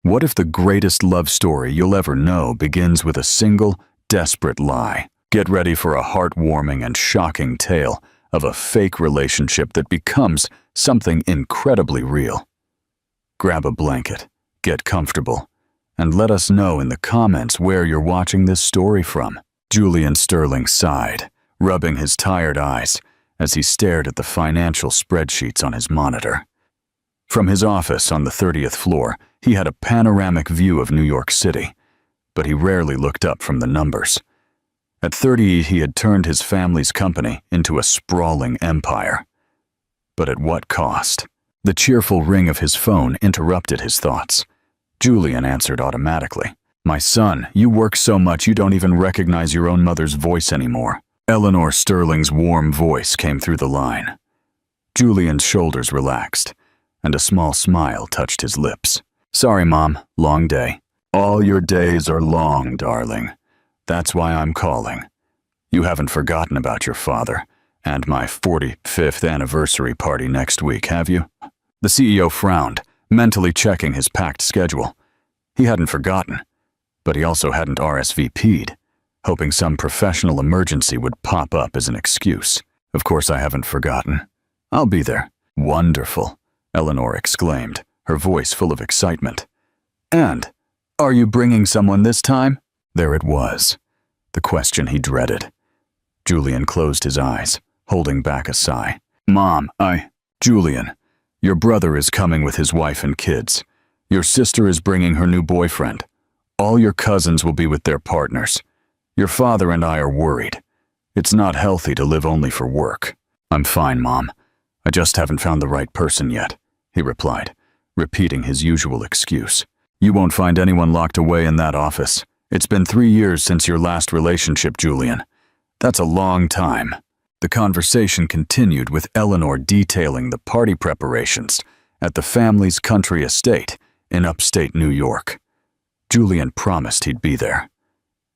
What if the greatest love story you'll ever know begins with a single, desperate lie? Get ready for a heartwarming and shocking tale of a fake relationship that becomes something incredibly real. Grab a blanket, get comfortable, and let us know in the comments where you're watching this story from. Julian Sterling sighed, rubbing his tired eyes as he stared at the financial spreadsheets on his monitor. From his office on the 30th floor, he had a panoramic view of New York City, but he rarely looked up from the numbers. At 30, he had turned his family's company into a sprawling empire. But at what cost? The cheerful ring of his phone interrupted his thoughts. Julian answered automatically. "My son, you work so much you don't even recognize your own mother's voice anymore." Eleanor Sterling's warm voice came through the line. Julian's shoulders relaxed, and a small smile touched his lips. "Sorry, Mom, long day." "All your days are long, darling. That's why I'm calling. You haven't forgotten about your father and my 45th anniversary party next week, have you?" The CEO frowned, mentally checking his packed schedule. He hadn't forgotten, but he also hadn't RSVP'd, hoping some professional emergency would pop up as an excuse. "Of course I haven't forgotten. I'll be there." "Wonderful," Eleanor exclaimed, her voice full of excitement. "And, are you bringing someone this time?" There it was, the question he dreaded. Julian closed his eyes, holding back a sigh. "Mom, Julian, your brother is coming with his wife and kids. Your sister is bringing her new boyfriend. All your cousins will be with their partners. Your father and I are worried. It's not healthy to live only for work." "I'm fine, Mom. I just haven't found the right person yet," he replied, repeating his usual excuse. "You won't find anyone locked away in that office. It's been 3 years since your last relationship, Julian. That's a long time." The conversation continued with Eleanor detailing the party preparations at the family's country estate in upstate New York. Julian promised he'd be there.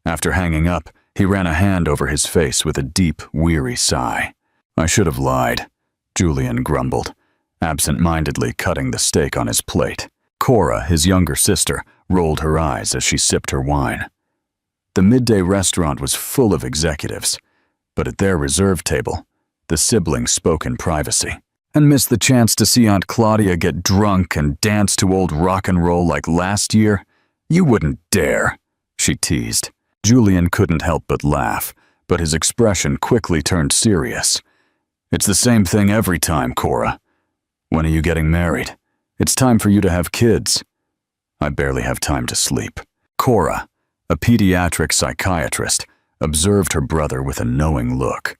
After hanging up, he ran a hand over his face with a deep, weary sigh. "I should have lied," Julian grumbled, absent-mindedly cutting the steak on his plate. Cora, his younger sister, rolled her eyes as she sipped her wine. The midday restaurant was full of executives, but at their reserved table, the siblings spoke in privacy. "And missed the chance to see Aunt Claudia get drunk and dance to old rock and roll like last year? You wouldn't dare," she teased. Julian couldn't help but laugh, but his expression quickly turned serious. "It's the same thing every time, Cora. When are you getting married? It's time for you to have kids." "I barely have time to sleep." Cora, a pediatric psychiatrist, observed her brother with a knowing look.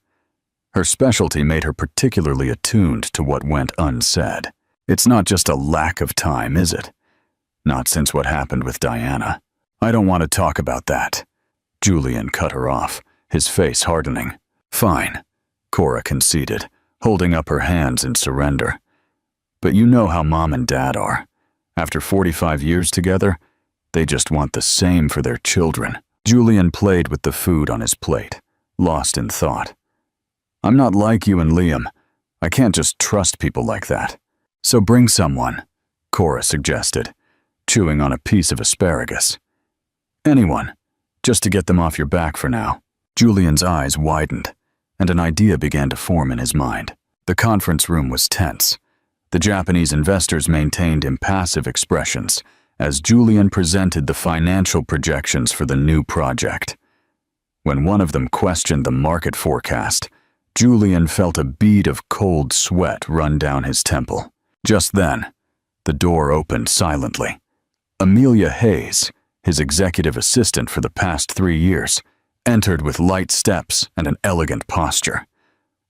Her specialty made her particularly attuned to what went unsaid. "It's not just a lack of time, is it? Not since what happened with Diana." "I don't want to talk about that." Julian cut her off, his face hardening. "Fine," Cora conceded, holding up her hands in surrender. "But you know how Mom and Dad are. After 45 years together, they just want the same for their children." Julian played with the food on his plate, lost in thought. "I'm not like you and Liam. I can't just trust people like that." "So bring someone," Cora suggested, chewing on a piece of asparagus. "Anyone, just to get them off your back for now." Julian's eyes widened, and an idea began to form in his mind. The conference room was tense. The Japanese investors maintained impassive expressions as Julian presented the financial projections for the new project. When one of them questioned the market forecast, Julian felt a bead of cold sweat run down his temple. Just then, the door opened silently. Amelia Hayes, his executive assistant for the past 3 years, entered with light steps and an elegant posture.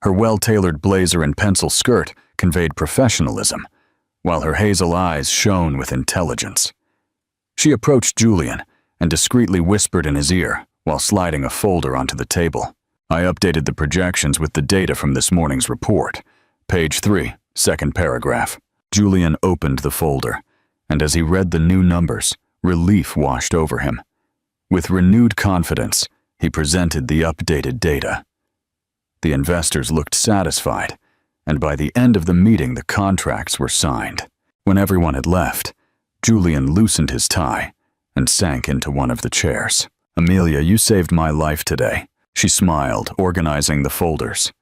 Her well-tailored blazer and pencil skirt conveyed professionalism, while her hazel eyes shone with intelligence. She approached Julian and discreetly whispered in his ear while sliding a folder onto the table. "I updated the projections with the data from this morning's report. Page 3, second paragraph." Julian opened the folder, and as he read the new numbers, relief washed over him. With renewed confidence, he presented the updated data. The investors looked satisfied, and by the end of the meeting the contracts were signed. When everyone had left, Julian loosened his tie and sank into one of the chairs. "Amelia, you saved my life today." She smiled, organizing the folders.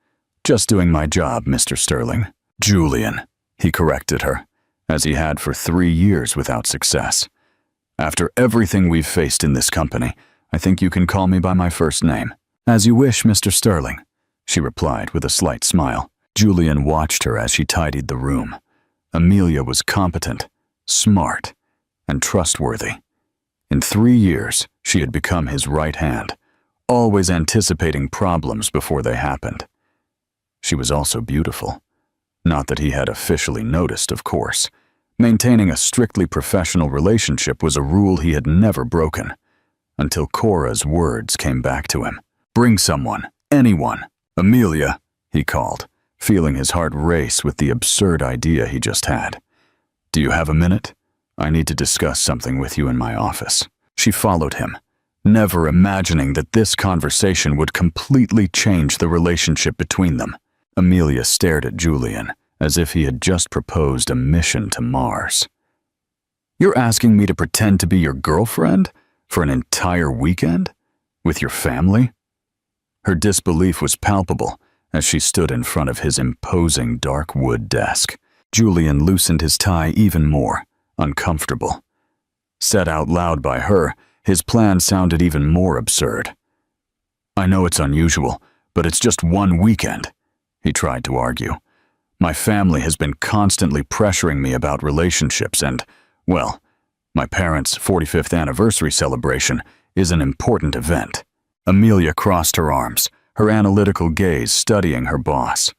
"Just doing my job, Mr. Sterling." "Julian," he corrected her, as he had for 3 years without success. "After everything we've faced in this company, I think you can call me by my first name." "As you wish, Mr. Sterling," she replied with a slight smile. Julian watched her as she tidied the room. Amelia was competent, smart, and trustworthy. In 3 years, she had become his right hand, always anticipating problems before they happened. She was also beautiful. Not that he had officially noticed, of course. Maintaining a strictly professional relationship was a rule he had never broken, until Cora's words came back to him. "Bring someone, anyone." "Amelia," he called, feeling his heart race with the absurd idea he just had. "Do you have a minute? I need to discuss something with you in my office." She followed him, never imagining that this conversation would completely change the relationship between them. Amelia stared at Julian as if he had just proposed a mission to Mars. "You're asking me to pretend to be your girlfriend for an entire weekend? With your family?" Her disbelief was palpable as she stood in front of his imposing dark wood desk. Julian loosened his tie even more, uncomfortable. Said out loud by her, his plan sounded even more absurd. "I know it's unusual, but it's just one weekend," he tried to argue. "My family has been constantly pressuring me about relationships and, well, my parents' 45th anniversary celebration is an important event." Amelia crossed her arms, her analytical gaze studying her boss.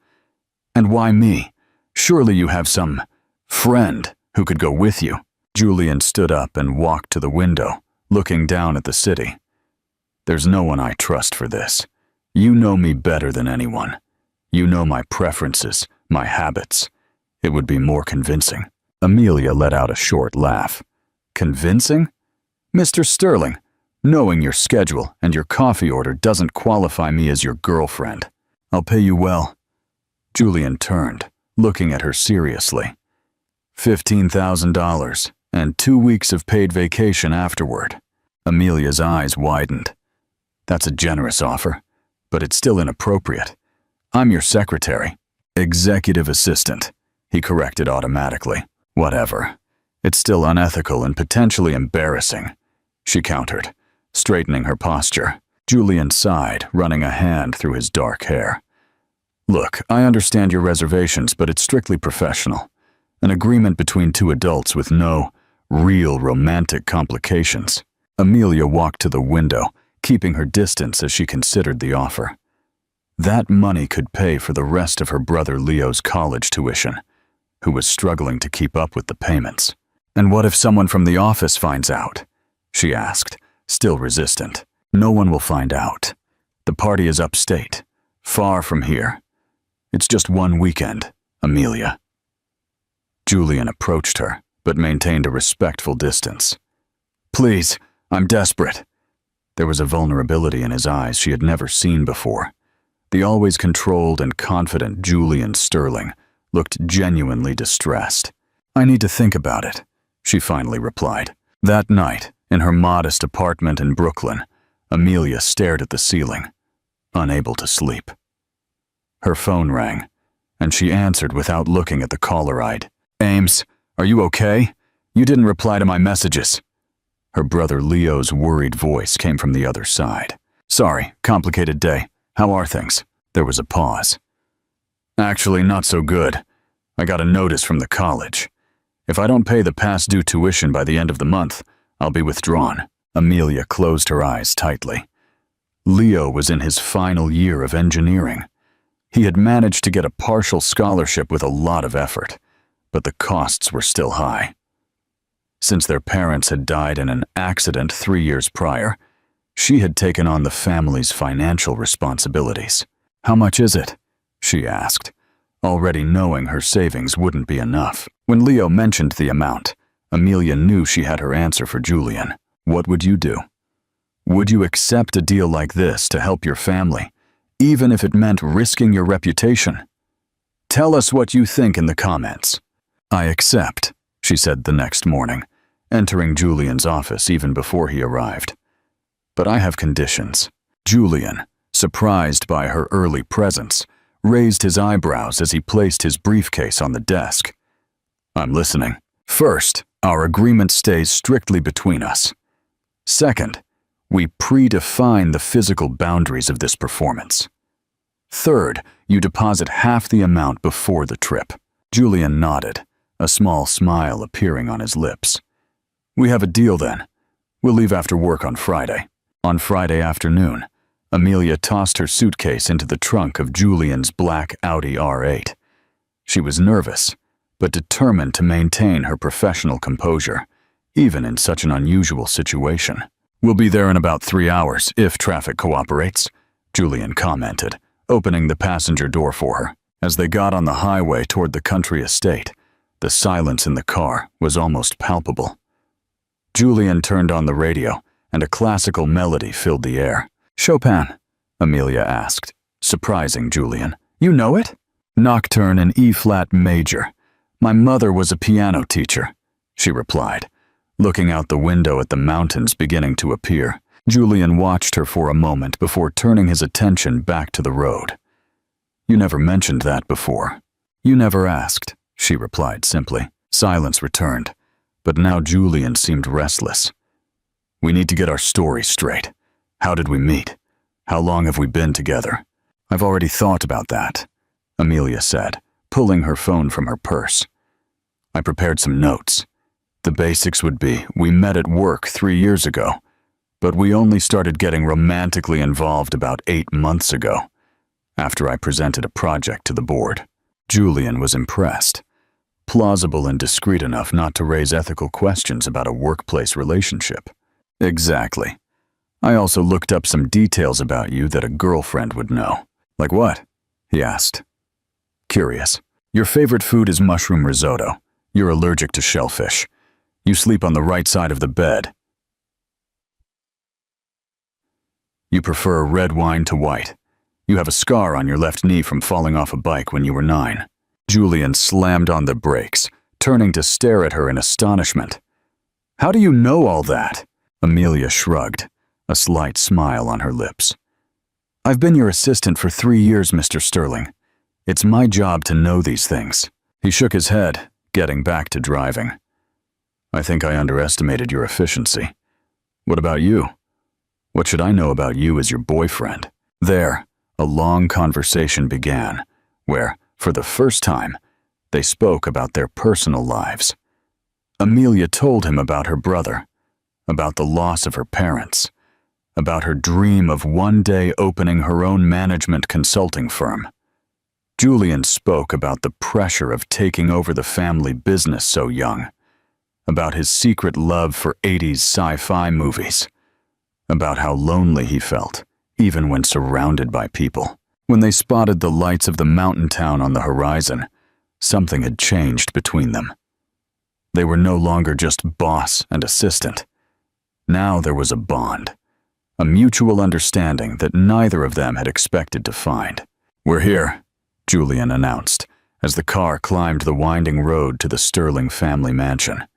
"And why me? Surely you have some friend who could go with you." Julian stood up and walked to the window, looking down at the city. "There's no one I trust for this. You know me better than anyone. You know my preferences, my habits. It would be more convincing." Amelia let out a short laugh. "Convincing? Mr. Sterling, knowing your schedule and your coffee order doesn't qualify me as your girlfriend. I'll pay you well." Julian turned, looking at her seriously. $15,000 and 2 weeks of paid vacation afterward. Amelia's eyes widened. "That's a generous offer, but it's still inappropriate. I'm your secretary." "Executive assistant," he corrected automatically. "Whatever. It's still unethical and potentially embarrassing," she countered, straightening her posture. Julian sighed, running a hand through his dark hair. "Look, I understand your reservations, but it's strictly professional. An agreement between 2 adults with no real romantic complications." Amelia walked to the window, keeping her distance as she considered the offer. That money could pay for the rest of her brother Leo's college tuition, who was struggling to keep up with the payments. "And what if someone from the office finds out?" she asked, still resistant. "No one will find out. The party is upstate, far from here. It's just one weekend, Amelia." Julian approached her, but maintained a respectful distance. "Please, I'm desperate." There was a vulnerability in his eyes she had never seen before. The always controlled and confident Julian Sterling looked genuinely distressed. "I need to think about it," she finally replied. That night, in her modest apartment in Brooklyn, Amelia stared at the ceiling, unable to sleep. Her phone rang, and she answered without looking at the caller ID. "Ames, are you okay? You didn't reply to my messages." Her brother Leo's worried voice came from the other side. "Sorry, complicated day. How are things?" There was a pause. "Actually, not so good. I got a notice from the college. If I don't pay the past due tuition by the end of the month, I'll be withdrawn." Amelia closed her eyes tightly. Leo was in his final year of engineering. He had managed to get a partial scholarship with a lot of effort, but the costs were still high. Since their parents had died in an accident 3 years prior, she had taken on the family's financial responsibilities. "How much is it?" she asked, already knowing her savings wouldn't be enough. When Leo mentioned the amount, Amelia knew she had her answer for Julian. "What would you do? Would you accept a deal like this to help your family, even if it meant risking your reputation? Tell us what you think in the comments." "I accept," she said the next morning, entering Julian's office even before he arrived. "But I have conditions." Julian, surprised by her early presence, raised his eyebrows as he placed his briefcase on the desk. "I'm listening. First, our agreement stays strictly between us. Second, we predefine the physical boundaries of this performance. Third, you deposit half the amount before the trip." Julian nodded, a small smile appearing on his lips. "We have a deal then. We'll leave after work on Friday." On Friday afternoon, Amelia tossed her suitcase into the trunk of Julian's black Audi R8. She was nervous, but determined to maintain her professional composure, even in such an unusual situation. "We'll be there in about 3 hours, if traffic cooperates," Julian commented, opening the passenger door for her. As they got on the highway toward the country estate, the silence in the car was almost palpable. Julian turned on the radio, and a classical melody filled the air. "Chopin?" Amelia asked, surprising Julian. "You know it?" "Nocturne in E-flat major. My mother was a piano teacher," she replied, looking out the window at the mountains beginning to appear. Julian watched her for a moment before turning his attention back to the road. "You never mentioned that before." "You never asked," she replied simply. Silence returned, but now Julian seemed restless. "We need to get our story straight. How did we meet? How long have we been together?" "I've already thought about that," Amelia said, pulling her phone from her purse. "I prepared some notes. The basics would be, we met at work 3 years ago, but we only started getting romantically involved about 8 months ago, after I presented a project to the board." Julian was impressed. Plausible and discreet enough not to raise ethical questions about a workplace relationship. "Exactly. I also looked up some details about you that a girlfriend would know." "Like what?" he asked. "Curious. Your favorite food is mushroom risotto. You're allergic to shellfish. You sleep on the right side of the bed. You prefer red wine to white. You have a scar on your left knee from falling off a bike when you were 9. Julian slammed on the brakes, turning to stare at her in astonishment. "How do you know all that?" Amelia shrugged, a slight smile on her lips. "I've been your assistant for 3 years, Mr. Sterling. It's my job to know these things." He shook his head, getting back to driving. "I think I underestimated your efficiency. What about you? What should I know about you as your boyfriend?" There, a long conversation began, where, for the first time, they spoke about their personal lives. Amelia told him about her brother, about the loss of her parents, about her dream of one day opening her own management consulting firm. Julian spoke about the pressure of taking over the family business so young, about his secret love for 80s sci-fi movies, about how lonely he felt, even when surrounded by people. When they spotted the lights of the mountain town on the horizon, something had changed between them. They were no longer just boss and assistant. Now there was a bond, a mutual understanding that neither of them had expected to find. "We're here," Julian announced, as the car climbed the winding road to the Sterling family mansion.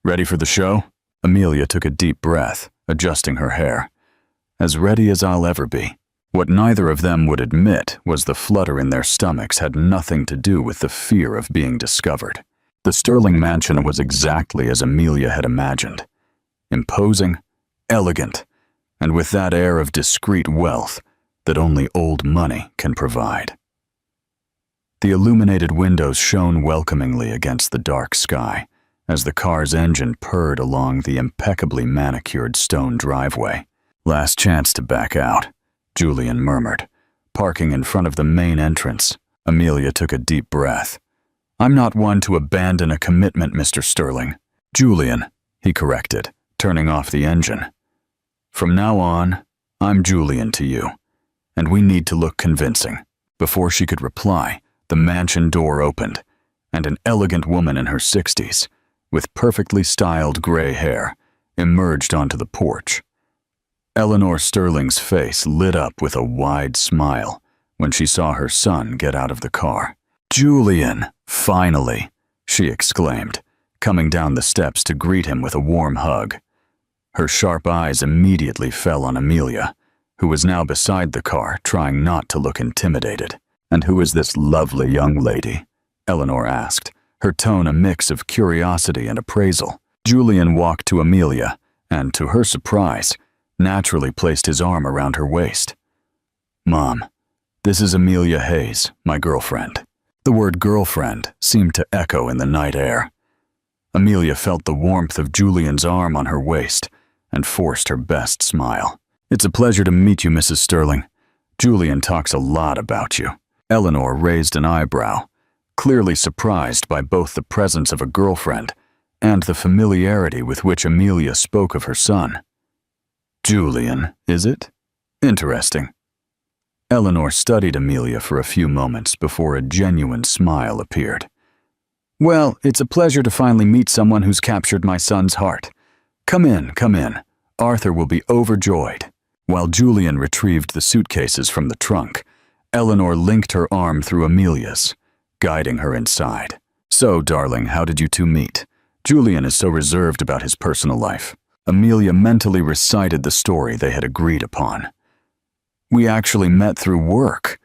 "Ready for the show?" Amelia took a deep breath, adjusting her hair. "As ready as I'll ever be." What neither of them would admit was the flutter in their stomachs had nothing to do with the fear of being discovered. The Sterling mansion was exactly as Amelia had imagined. Imposing, elegant, and with that air of discreet wealth that only old money can provide. The illuminated windows shone welcomingly against the dark sky as the car's engine purred along the impeccably manicured stone driveway. "Last chance to back out," Julian murmured, parking in front of the main entrance. Amelia took a deep breath. "I'm not one to abandon a commitment, Mr. Sterling." "Julian," he corrected, turning off the engine. "From now on, I'm Julian to you, and we need to look convincing." Before she could reply, the mansion door opened, and an elegant woman in her 60s, with perfectly styled gray hair, emerged onto the porch. Eleanor Sterling's face lit up with a wide smile when she saw her son get out of the car. "Julian, finally," she exclaimed, coming down the steps to greet him with a warm hug. Her sharp eyes immediately fell on Amelia, who was now beside the car, trying not to look intimidated. "And who is this lovely young lady?" Eleanor asked, her tone a mix of curiosity and appraisal. Julian walked to Amelia and, to her surprise, naturally placed his arm around her waist. "Mom, this is Amelia Hayes, my girlfriend." The word girlfriend seemed to echo in the night air. Amelia felt the warmth of Julian's arm on her waist and forced her best smile. "It's a pleasure to meet you, Mrs. Sterling. Julian talks a lot about you." Eleanor raised an eyebrow, clearly surprised by both the presence of a girlfriend and the familiarity with which Amelia spoke of her son. "Julian, is it? Interesting." Eleanor studied Amelia for a few moments before a genuine smile appeared. "Well, it's a pleasure to finally meet someone who's captured my son's heart. Come in, come in. Arthur will be overjoyed." While Julian retrieved the suitcases from the trunk, Eleanor linked her arm through Amelia's, guiding her inside. "So, darling, how did you two meet? Julian is so reserved about his personal life." Amelia mentally recited the story they had agreed upon. "We actually met through work.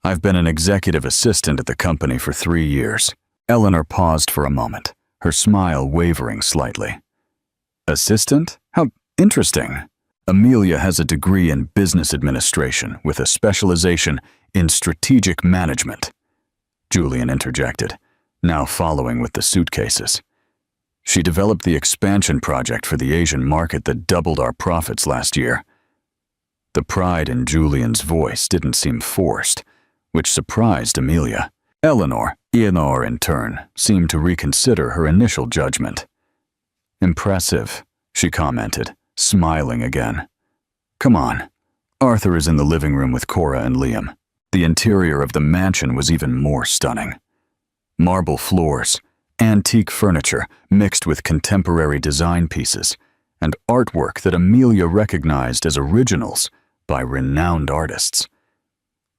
I've been an executive assistant at the company for 3 years. Eleanor paused for a moment, her smile wavering slightly. "Assistant? How interesting." Amelia has a degree in business administration with a specialization in strategic management. Julian interjected, now following with the suitcases. "She developed the expansion project for the Asian market that doubled our profits last year." The pride in Julian's voice didn't seem forced, which surprised Amelia. Eleanor, in turn, seemed to reconsider her initial judgment. "Impressive," she commented, smiling again. "Come on." Arthur is in the living room with Cora and Liam. The interior of the mansion was even more stunning. Marble floors, antique furniture mixed with contemporary design pieces, and artwork that Amelia recognized as originals by renowned artists.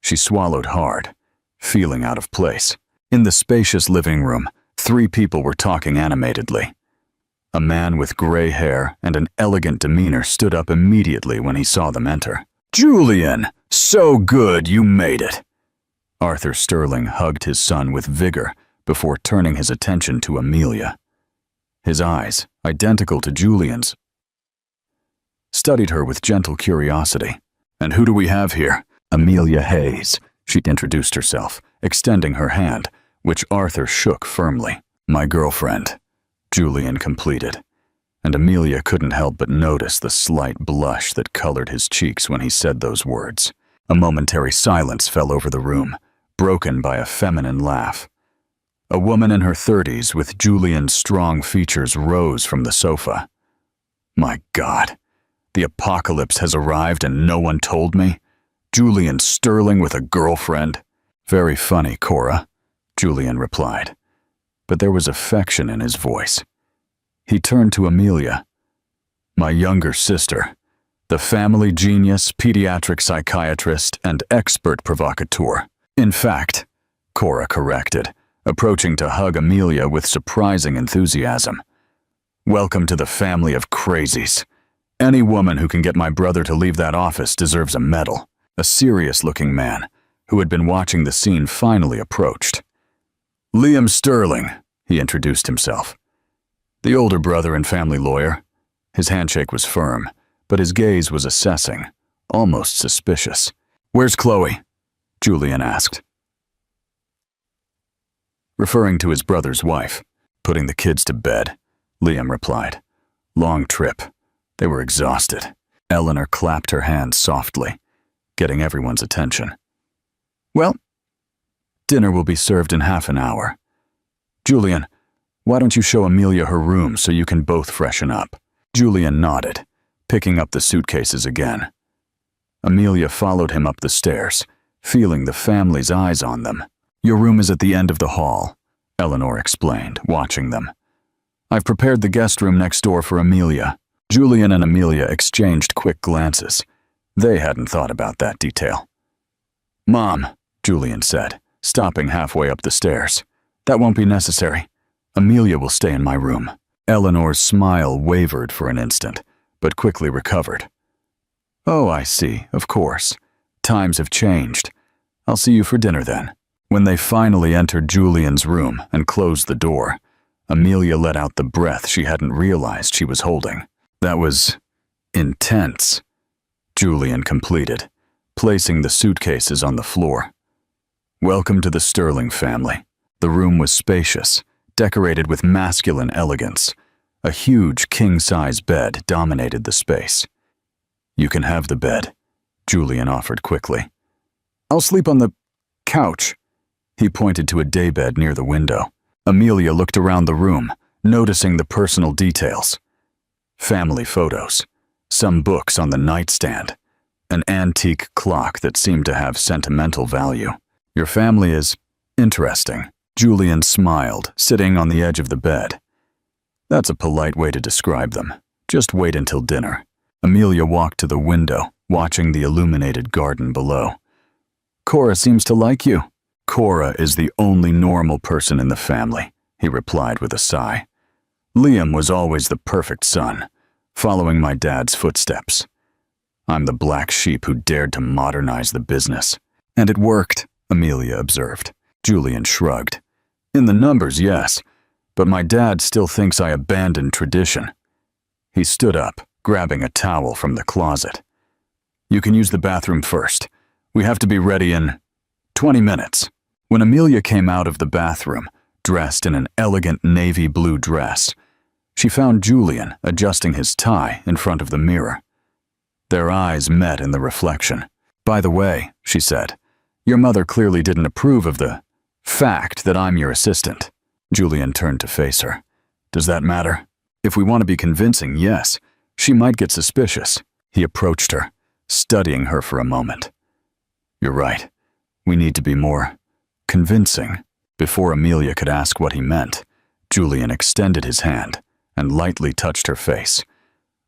She swallowed hard, feeling out of place. In the spacious living room, 3 people were talking animatedly. A man with gray hair and an elegant demeanor stood up immediately when he saw them enter. "Julian, so good you made it." Arthur Sterling hugged his son with vigor before turning his attention to Amelia. His eyes, identical to Julian's, studied her with gentle curiosity. "And who do we have here?" "Amelia Hayes," she introduced herself, extending her hand, which Arthur shook firmly. "My girlfriend," Julian completed, and Amelia couldn't help but notice the slight blush that colored his cheeks when he said those words. A momentary silence fell over the room, broken by a feminine laugh. A woman in her 30s with Julian's strong features rose from the sofa. "My God, the apocalypse has arrived and no one told me? Julian Sterling with a girlfriend?" "Very funny, Cora," Julian replied, but there was affection in his voice. He turned to Amelia. "My younger sister, the family genius, pediatric psychiatrist, and expert provocateur. In fact," Cora corrected, approaching to hug Amelia with surprising enthusiasm. "Welcome to the family of crazies. Any woman who can get my brother to leave that office deserves a medal." A serious-looking man, who had been watching the scene, finally approached. "Liam Sterling," he introduced himself. "The older brother and family lawyer." His handshake was firm, but his gaze was assessing, almost suspicious. "Where's Chloe?" Julian asked, referring to his brother's wife. "Putting the kids to bed," Liam replied. "Long trip. They were exhausted." Eleanor clapped her hands softly, getting everyone's attention. "Well, dinner will be served in half an hour. Julian, why don't you show Amelia her room so you can both freshen up?" Julian nodded, picking up the suitcases again. Amelia followed him up the stairs, feeling the family's eyes on them. "Your room is at the end of the hall," Eleanor explained, watching them. "I've prepared the guest room next door for Amelia." Julian and Amelia exchanged quick glances. They hadn't thought about that detail. "Mom," Julian said, stopping halfway up the stairs. "That won't be necessary. Amelia will stay in my room. Eleanor's smile wavered for an instant, but quickly recovered. Oh, I see, of course. Times have changed. I'll see you for dinner then. When they finally entered Julian's room and closed the door, Amelia let out the breath she hadn't realized she was holding. That was intense. Julian completed, placing the suitcases on the floor. Welcome to the Sterling family. The room was spacious, decorated with masculine elegance. A huge king-size bed dominated the space. You can have the bed, Julian offered quickly. I'll sleep on the couch. He pointed to a daybed near the window. Amelia looked around the room, noticing the personal details. Family photos, some books on the nightstand, an antique clock that seemed to have sentimental value. Your family is interesting. Julian smiled, sitting on the edge of the bed. That's a polite way to describe them. Just wait until dinner. Amelia walked to the window, watching the illuminated garden below. Cora seems to like you. Cora is the only normal person in the family, he replied with a sigh. Liam was always the perfect son, following my dad's footsteps. I'm the black sheep who dared to modernize the business. And it worked, Amelia observed. Julian shrugged. In the numbers, yes, but my dad still thinks I abandoned tradition. He stood up, grabbing a towel from the closet. You can use the bathroom first. We have to be ready in 20 minutes. When Amelia came out of the bathroom, dressed in an elegant navy blue dress, she found Julian adjusting his tie in front of the mirror. Their eyes met in the reflection. By the way, she said, your mother clearly didn't approve of the fact that I'm your assistant. Julian turned to face her. Does that matter? If we want to be convincing, yes. She might get suspicious. He approached her, studying her for a moment. You're right. We need to be more convincing. Before Amelia could ask what he meant, Julian extended his hand and lightly touched her face.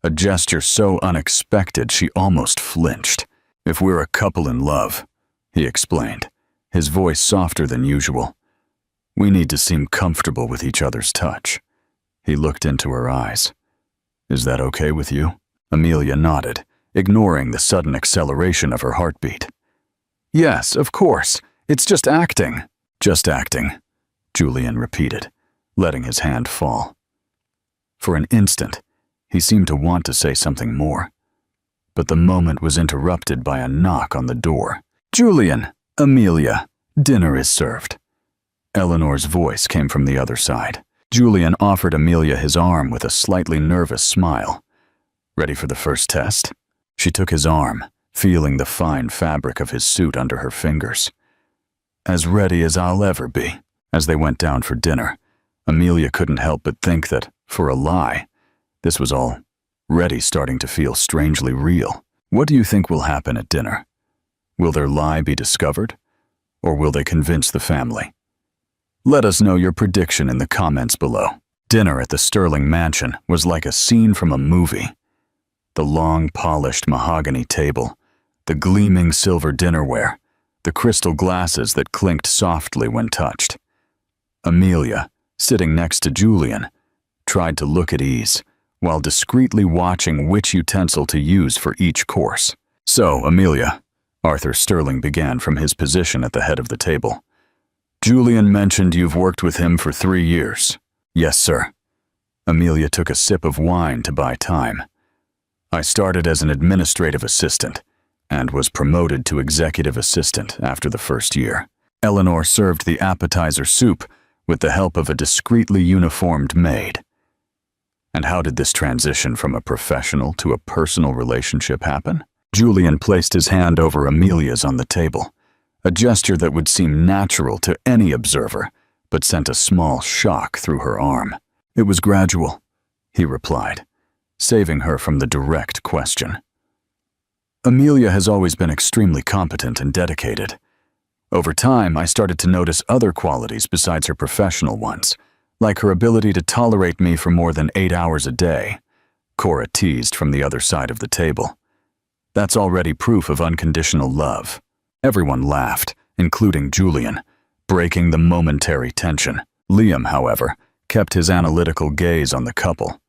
A gesture so unexpected she almost flinched. If we're a couple in love, he explained, his voice softer than usual, we need to seem comfortable with each other's touch. He looked into her eyes. Is that okay with you? Amelia nodded, ignoring the sudden acceleration of her heartbeat. Yes, of course. It's just acting. Just acting, Julian repeated, letting his hand fall. For an instant, he seemed to want to say something more, but the moment was interrupted by a knock on the door. Julian, Amelia, dinner is served. Eleanor's voice came from the other side. Julian offered Amelia his arm with a slightly nervous smile. Ready for the first test? She took his arm, feeling the fine fabric of his suit under her fingers. As ready as I'll ever be. As they went down for dinner, Amelia couldn't help but think that, for a lie, this was already starting to feel strangely real. What do you think will happen at dinner? Will their lie be discovered? Or will they convince the family? Let us know your prediction in the comments below. Dinner at the Sterling mansion was like a scene from a movie. The long, polished mahogany table, the gleaming silver dinnerware, the crystal glasses that clinked softly when touched. Amelia, sitting next to Julian, tried to look at ease, while discreetly watching which utensil to use for each course. So, Amelia, Arthur Sterling began from his position at the head of the table. Julian mentioned you've worked with him for 3 years. Yes, sir. Amelia took a sip of wine to buy time. I started as an administrative assistant and was promoted to executive assistant after the first year. Eleanor served the appetizer soup with the help of a discreetly uniformed maid. And how did this transition from a professional to a personal relationship happen? Julian placed his hand over Amelia's on the table, a gesture that would seem natural to any observer, but sent a small shock through her arm. It was gradual, he replied, saving her from the direct question. Amelia has always been extremely competent and dedicated. Over time, I started to notice other qualities besides her professional ones, like her ability to tolerate me for more than 8 hours a day, Cora teased from the other side of the table. That's already proof of unconditional love. Everyone laughed, including Julian, breaking the momentary tension. Liam, however, kept kept his analytical gaze on the couple.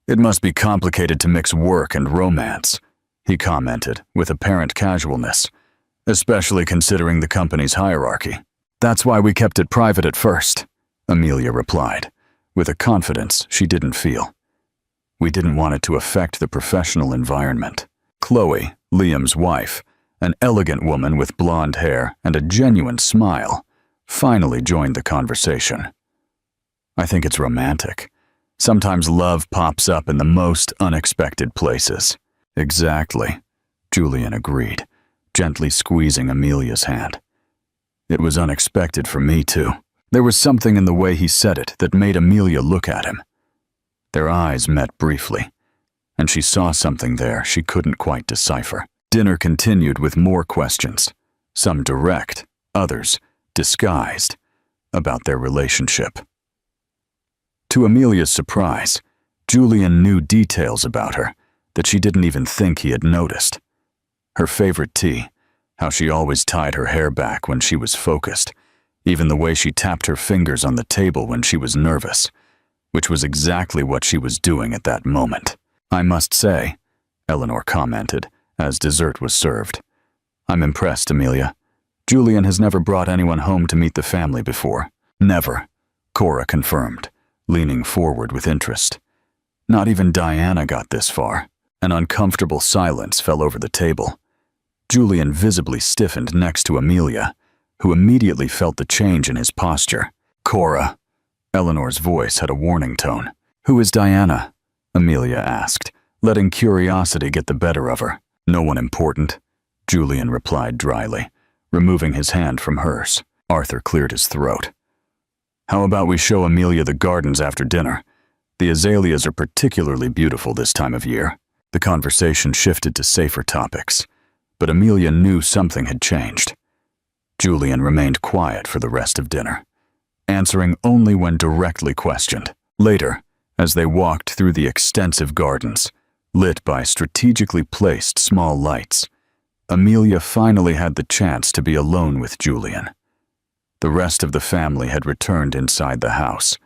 "It must be complicated to mix work and romance," he commented with apparent casualness, "especially considering the company's hierarchy." "That's why we kept it private at first," Amelia replied, with a confidence she didn't feel. "We didn't want it to affect the professional environment." Chloe, Liam's wife, an elegant woman with blonde hair and a genuine smile, finally joined the conversation. "I think it's romantic. Sometimes love pops up in the most unexpected places." "Exactly," Julian agreed, gently squeezing Amelia's hand. "It was unexpected for me, too." There was something in the way he said it that made Amelia look at him. Their eyes met briefly, and she saw something there she couldn't quite decipher. Dinner continued with more questions, some direct, others disguised, about their relationship. To Amelia's surprise, Julian knew details about her that she didn't even think he had noticed. Her favorite tea, how she always tied her hair back when she was focused, even the way she tapped her fingers on the table when she was nervous, which was exactly what she was doing at that moment. "I must say," Eleanor commented as dessert was served, "I'm impressed, Amelia. Julian has never brought anyone home to meet the family before." "Never," Cora confirmed, leaning forward with interest. "Not even Diana got this far." An uncomfortable silence fell over the table. Julian visibly stiffened next to Amelia, who immediately felt the change in his posture. "Cora," Eleanor's voice had a warning tone. "Who is Diana?" Amelia asked, letting curiosity get the better of her. "No one important," Julian replied dryly, removing his hand from hers. Arthur cleared his throat. "How about we show Amelia the gardens after dinner? The azaleas are particularly beautiful this time of year." The conversation shifted to safer topics, but Amelia knew something had changed. Julian remained quiet for the rest of dinner, answering only when directly questioned. Later, as they walked through the extensive gardens, lit by strategically placed small lights, Amelia finally had the chance to be alone with Julian. The rest of the family had returned inside the house,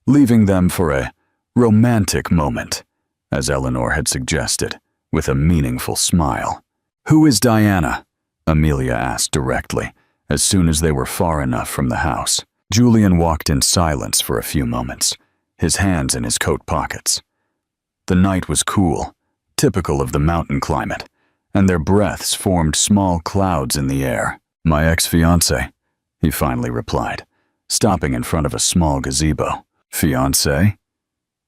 leaving them for a romantic moment, as Eleanor had suggested, with a meaningful smile. "Who is Diana?" Amelia asked directly, as soon as they were far enough from the house. Julian walked in silence for a few moments, his hands in his coat pockets. The night was cool, typical of the mountain climate, and their breaths formed small clouds in the air. "My ex-fiancé," he finally replied, stopping in front of a small gazebo. "Fiancé?"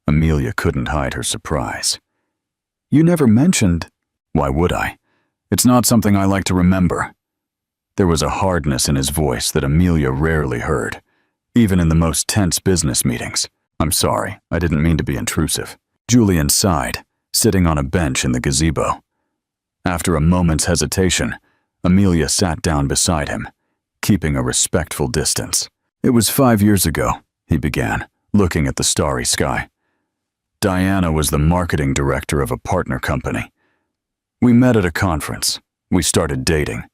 Amelia couldn't hide her surprise. "You never mentioned—" "Why would I? It's not something I like to remember." There was a hardness in his voice that Amelia rarely heard, even in the most tense business meetings. "I'm sorry, I didn't mean to be intrusive." Julian sighed, sitting on a bench in the gazebo. After a moment's hesitation, Amelia sat down beside him, keeping a respectful distance. "It was 5 years ago," he began, looking at the starry sky. "Diana was the marketing director of a partner company. We met at a conference. We started dating.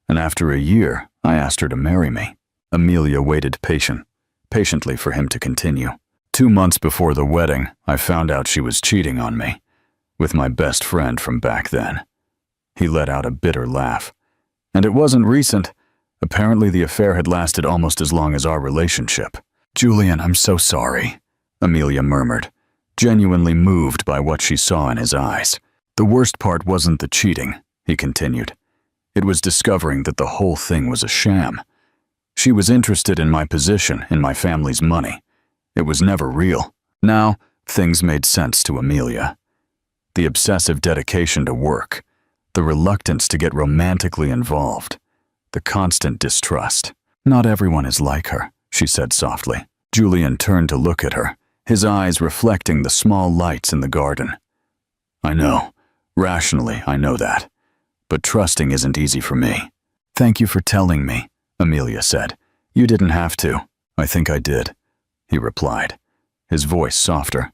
And after a year, I asked her to marry me." Amelia waited patiently for him to continue. "2 months before the wedding, I found out she was cheating on me, with my best friend from back then." He let out a bitter laugh. "And it wasn't recent. Apparently the affair had lasted almost as long as our relationship." "Julian, I'm so sorry," Amelia murmured, genuinely moved by what she saw in his eyes. "The worst part wasn't the cheating," he continued. "It was discovering that the whole thing was a sham. She was interested in my position, in my family's money. It was never real." Now, things made sense to Amelia. The obsessive dedication to work, the reluctance to get romantically involved, the constant distrust. "Not everyone is like her," she said softly. Julian turned to look at her, his eyes reflecting the small lights in the garden. "I know. Rationally, I know that. But trusting isn't easy for me." "Thank you for telling me," Amelia said. "You didn't have to." "I think I did," he replied, his voice softer.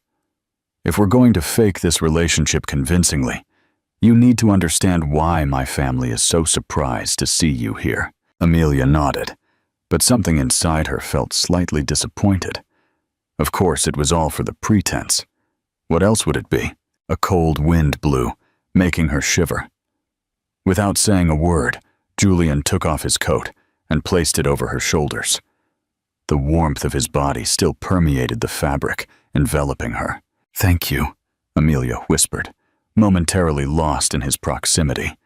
"If we're going to fake this relationship convincingly, you need to understand why my family is so surprised to see you here." Amelia nodded, but something inside her felt slightly disappointed. Of course, it was all for the pretense. What else would it be? A cold wind blew, making her shiver. Without saying a word, Julian took off his coat and placed it over her shoulders. The warmth of his body still permeated the fabric, enveloping her. "Thank you," Amelia whispered, momentarily lost in his proximity,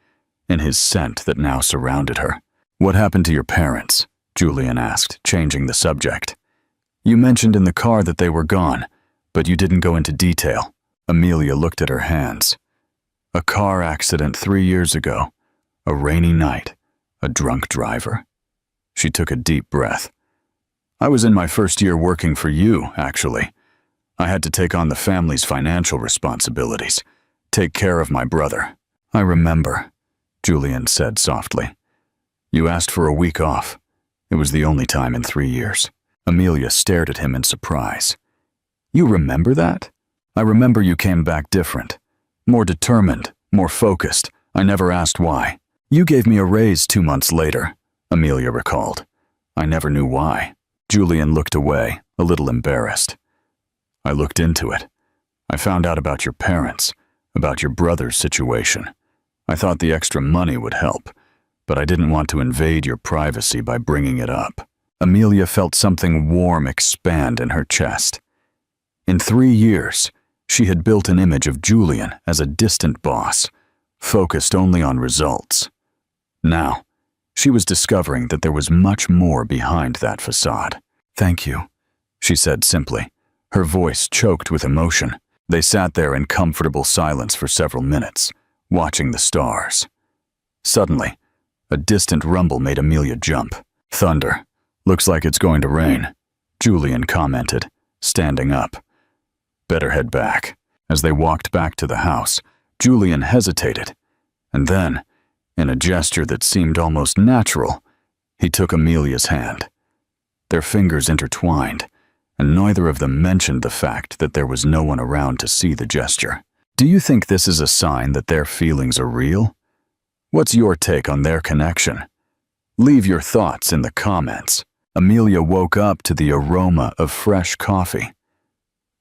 in his scent that now surrounded her. "What happened to your parents?" Julian asked, changing the subject. "You mentioned in the car that they were gone, but you didn't go into detail." Amelia looked at her hands. "A car accident 3 years ago. A rainy night. A drunk driver." She took a deep breath. "I was in my first year working for you, actually. I had to take on the family's financial responsibilities, take care of my brother." "I remember," Julian said softly. "You asked for a week off. It was the only time in 3 years." Amelia stared at him in surprise. "You remember that? I remember you came back different. More determined, more focused. I never asked why. You gave me a raise 2 months later," Amelia recalled. "I never knew why." Julian looked away, a little embarrassed. "I looked into it. I found out about your parents, about your brother's situation. I thought the extra money would help, but I didn't want to invade your privacy by bringing it up." Amelia felt something warm expand in her chest. In 3 years, she had built an image of Julian as a distant boss, focused only on results. Now, she was discovering that there was much more behind that facade. "Thank you," she said simply, her voice choked with emotion. They sat there in comfortable silence for several minutes, watching the stars. Suddenly, a distant rumble made Amelia jump. "Thunder. Looks like it's going to rain," Julian commented, standing up. "Better head back." As they walked back to the house, Julian hesitated, and then, in a gesture that seemed almost natural, he took Amelia's hand. Their fingers intertwined, and neither of them mentioned the fact that there was no one around to see the gesture. "Do you think this is a sign that their feelings are real? What's your take on their connection? Leave your thoughts in the comments." Amelia woke up to the aroma of fresh coffee.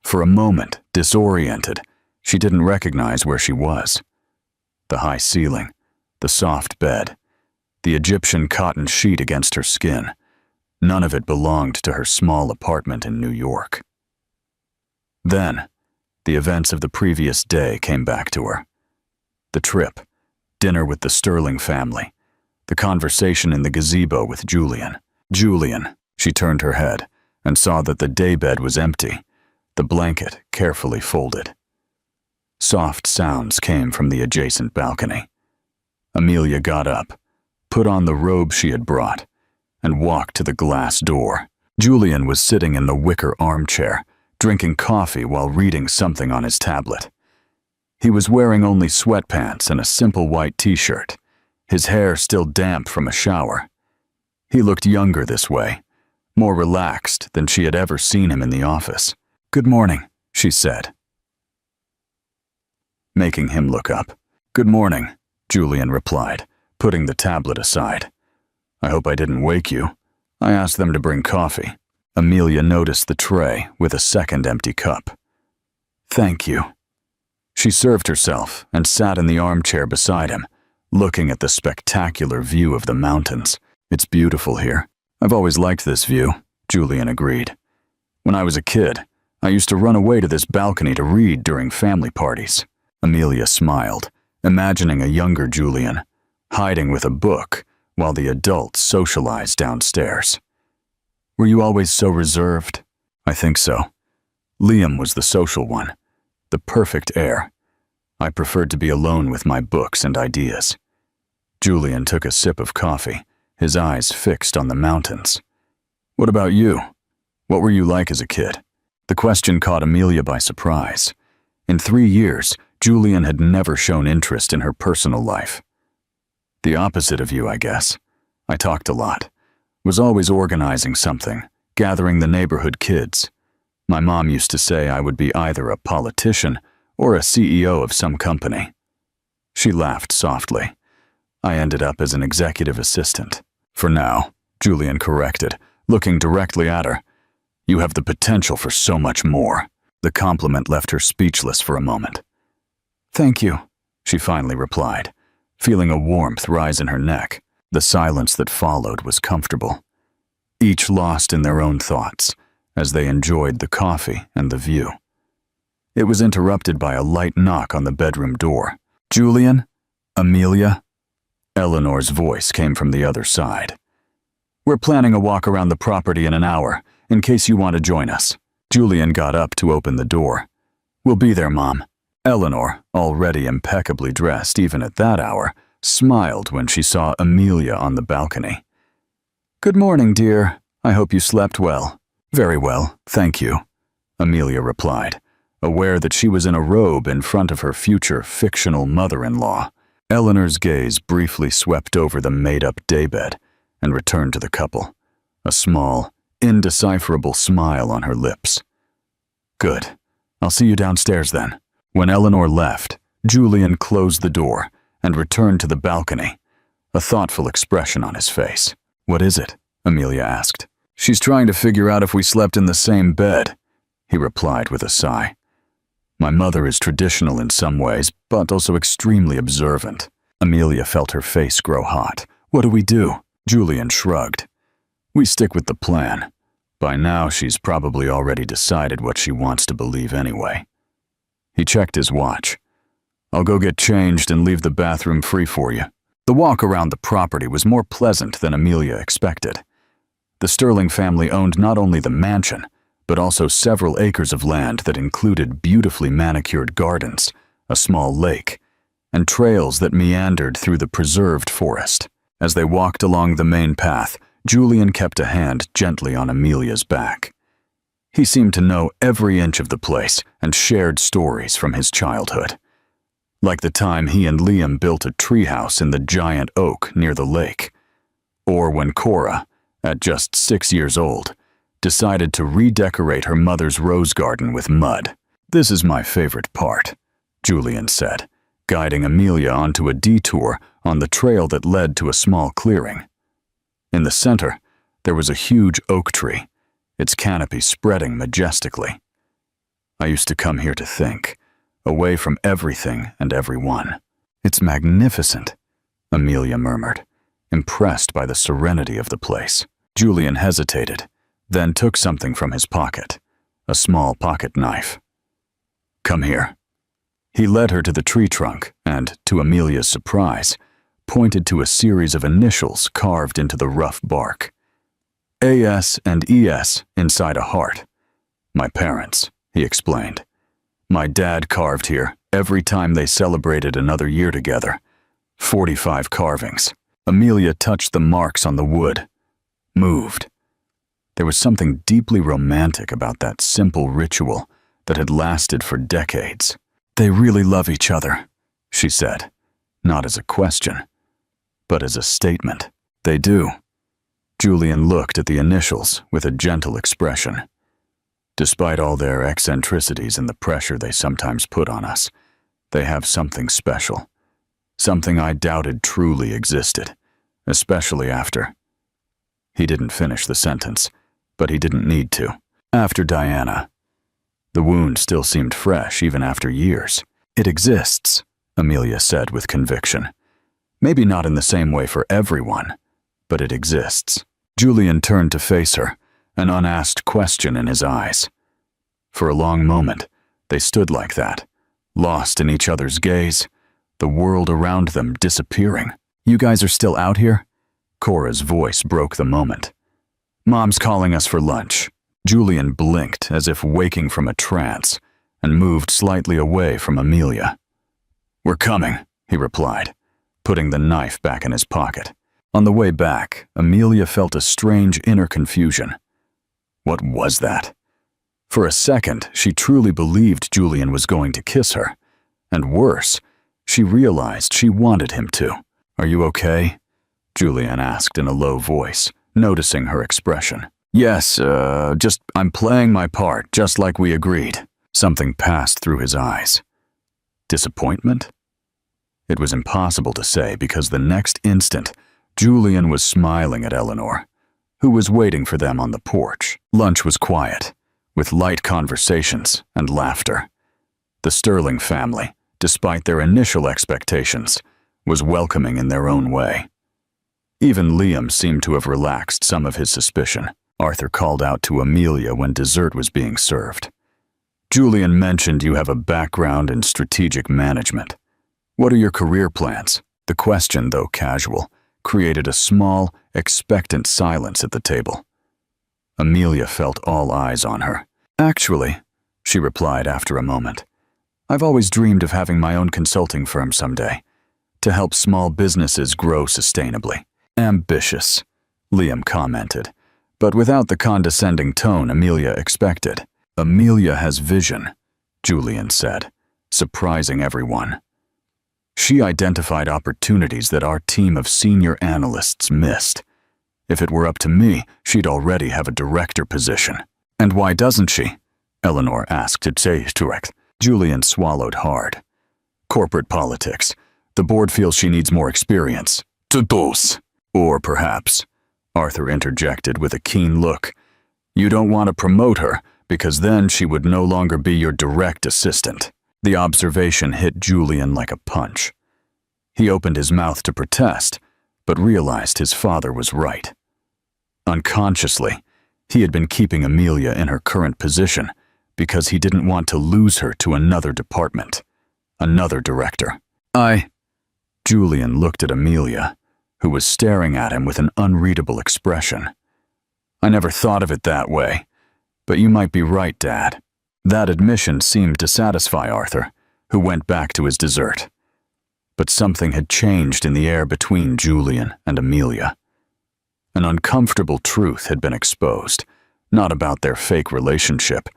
For a moment, disoriented, she didn't recognize where she was. The high ceiling, the soft bed, the Egyptian cotton sheet against her skin, none of it belonged to her small apartment in New York. Then, the events of the previous day came back to her. The trip, dinner with the Sterling family, the conversation in the gazebo with Julian. Julian, she turned her head and saw that the daybed was empty, the blanket carefully folded. Soft sounds came from the adjacent balcony. Amelia got up, put on the robe she had brought, and walked to the glass door. Julian was sitting in the wicker armchair, drinking coffee while reading something on his tablet. He was wearing only sweatpants and a simple white t-shirt, his hair still damp from a shower. He looked younger this way, more relaxed than she had ever seen him in the office. "Good morning," she said, making him look up. "Good morning," Julian replied, putting the tablet aside. "I hope I didn't wake you. I asked them to bring coffee." Amelia noticed the tray with a second empty cup. "Thank you." She served herself and sat in the armchair beside him, looking at the spectacular view of the mountains. "It's beautiful here. I've always liked this view," Julian agreed. "When I was a kid, I used to run away to this balcony to read during family parties." Amelia smiled, imagining a younger Julian, hiding with a book while the adults socialized downstairs. "Were you always so reserved?" "I think so. Liam was the social one, the perfect heir. I preferred to be alone with my books and ideas." Julian took a sip of coffee, his eyes fixed on the mountains. "What about you? What were you like as a kid?" The question caught Amelia by surprise. In 3 years, Julian had never shown interest in her personal life. "The opposite of you, I guess. I talked a lot. Was always organizing something, gathering the neighborhood kids. My mom used to say I would be either a politician or a CEO of some company." She laughed softly. "I ended up as an executive assistant." "For now," Julian corrected, looking directly at her. You have the potential for so much more." The compliment left her speechless for a moment. "Thank you," she finally replied, feeling a warmth rise in her neck. The silence that followed was comfortable, each lost in their own thoughts as they enjoyed the coffee and the view. It was interrupted by a light knock on the bedroom door. "Julian? Amelia?" Eleanor's voice came from the other side. "We're planning a walk around the property in an hour, in case you want to join us." Julian got up to open the door. "We'll be there, Mom." Eleanor, already impeccably dressed even at that hour, smiled when she saw Amelia on the balcony. "Good morning, dear. I hope you slept well." "Very well, thank you," Amelia replied, aware that she was in a robe in front of her future fictional mother-in-law. Eleanor's gaze briefly swept over the made-up daybed and returned to the couple, a small, indecipherable smile on her lips. "Good. I'll see you downstairs then." When Eleanor left, Julian closed the door and returned to the balcony, a thoughtful expression on his face. "What is it?" Amelia asked. "She's trying to figure out if we slept in the same bed," he replied with a sigh. "My mother is traditional in some ways, but also extremely observant." Amelia felt her face grow hot. "What do we do?" Julian shrugged. "We stick with the plan. By now, she's probably already decided what she wants to believe anyway." He checked his watch. "I'll go get changed and leave the bathroom free for you." The walk around the property was more pleasant than Amelia expected. The Sterling family owned not only the mansion, but also several acres of land that included beautifully manicured gardens, a small lake, and trails that meandered through the preserved forest. As they walked along the main path, Julian kept a hand gently on Amelia's back. He seemed to know every inch of the place and shared stories from his childhood. Like the time he and Liam built a treehouse in the giant oak near the lake. Or when Cora, at just 6 years old, decided to redecorate her mother's rose garden with mud. "This is my favorite part," Julian said, guiding Amelia onto a detour on the trail that led to a small clearing. In the center, there was a huge oak tree, its canopy spreading majestically. "I used to come here to think, away from everything and everyone." "It's magnificent," Amelia murmured, impressed by the serenity of the place. Julian hesitated, then took something from his pocket, a small pocket knife. "Come here." He led her to the tree trunk and, to Amelia's surprise, pointed to a series of initials carved into the rough bark. A.S. and E.S. inside a heart. "My parents," he explained. "My dad carved here every time they celebrated another year together. 45 carvings." Amelia touched the marks on the wood, moved. There was something deeply romantic about that simple ritual that had lasted for decades. "They really love each other," she said, not as a question, but as a statement. "They do." Julian looked at the initials with a gentle expression. "Despite all their eccentricities and the pressure they sometimes put on us, they have something special. Something I doubted truly existed, especially after." He didn't finish the sentence, but he didn't need to. "After Diana." The wound still seemed fresh even after years. "It exists," Amelia said with conviction. "Maybe not in the same way for everyone, but it exists." Julian turned to face her, an unasked question in his eyes. For a long moment, they stood like that, lost in each other's gaze, the world around them disappearing. "You guys are still out here?" Cora's voice broke the moment. "Mom's calling us for lunch." Julian blinked as if waking from a trance and moved slightly away from Amelia. "We're coming," he replied, putting the knife back in his pocket. On the way back, Amelia felt a strange inner confusion. What was that? For a second, she truly believed Julian was going to kiss her. And worse, she realized she wanted him to. "Are you okay?" Julian asked in a low voice, noticing her expression. "Yes, I'm playing my part, just like we agreed." Something passed through his eyes. Disappointment? It was impossible to say because the next instant, Julian was smiling at Eleanor, who was waiting for them on the porch. Lunch was quiet, with light conversations and laughter. The Sterling family, despite their initial expectations, was welcoming in their own way. Even Liam seemed to have relaxed some of his suspicion. Arthur called out to Amelia when dessert was being served. "Julian mentioned you have a background in strategic management. What are your career plans?" The question, though casual, created a small, expectant silence at the table. Amelia felt all eyes on her. "Actually," she replied after a moment, "I've always dreamed of having my own consulting firm someday, to help small businesses grow sustainably." "Ambitious," Liam commented, but without the condescending tone Amelia expected. "Amelia has vision," Julian said, surprising everyone. She identified opportunities that our team of senior analysts missed. If it were up to me, she'd already have a director position. "And why doesn't she?" Eleanor asked at Direct. Julian swallowed hard. "Corporate politics. The board feels she needs more experience." "Todos." "Or perhaps," Arthur interjected with a keen look, "you don't want to promote her, because then she would no longer be your direct assistant." The observation hit Julian like a punch. He opened his mouth to protest, but realized his father was right. Unconsciously, he had been keeping Amelia in her current position because he didn't want to lose her to another department, another director. Julian looked at Amelia, who was staring at him with an unreadable expression. "I never thought of it that way, but you might be right, Dad." That admission seemed to satisfy Arthur, who went back to his dessert. But something had changed in the air between Julian and Amelia. An uncomfortable truth had been exposed, not about their fake relationship,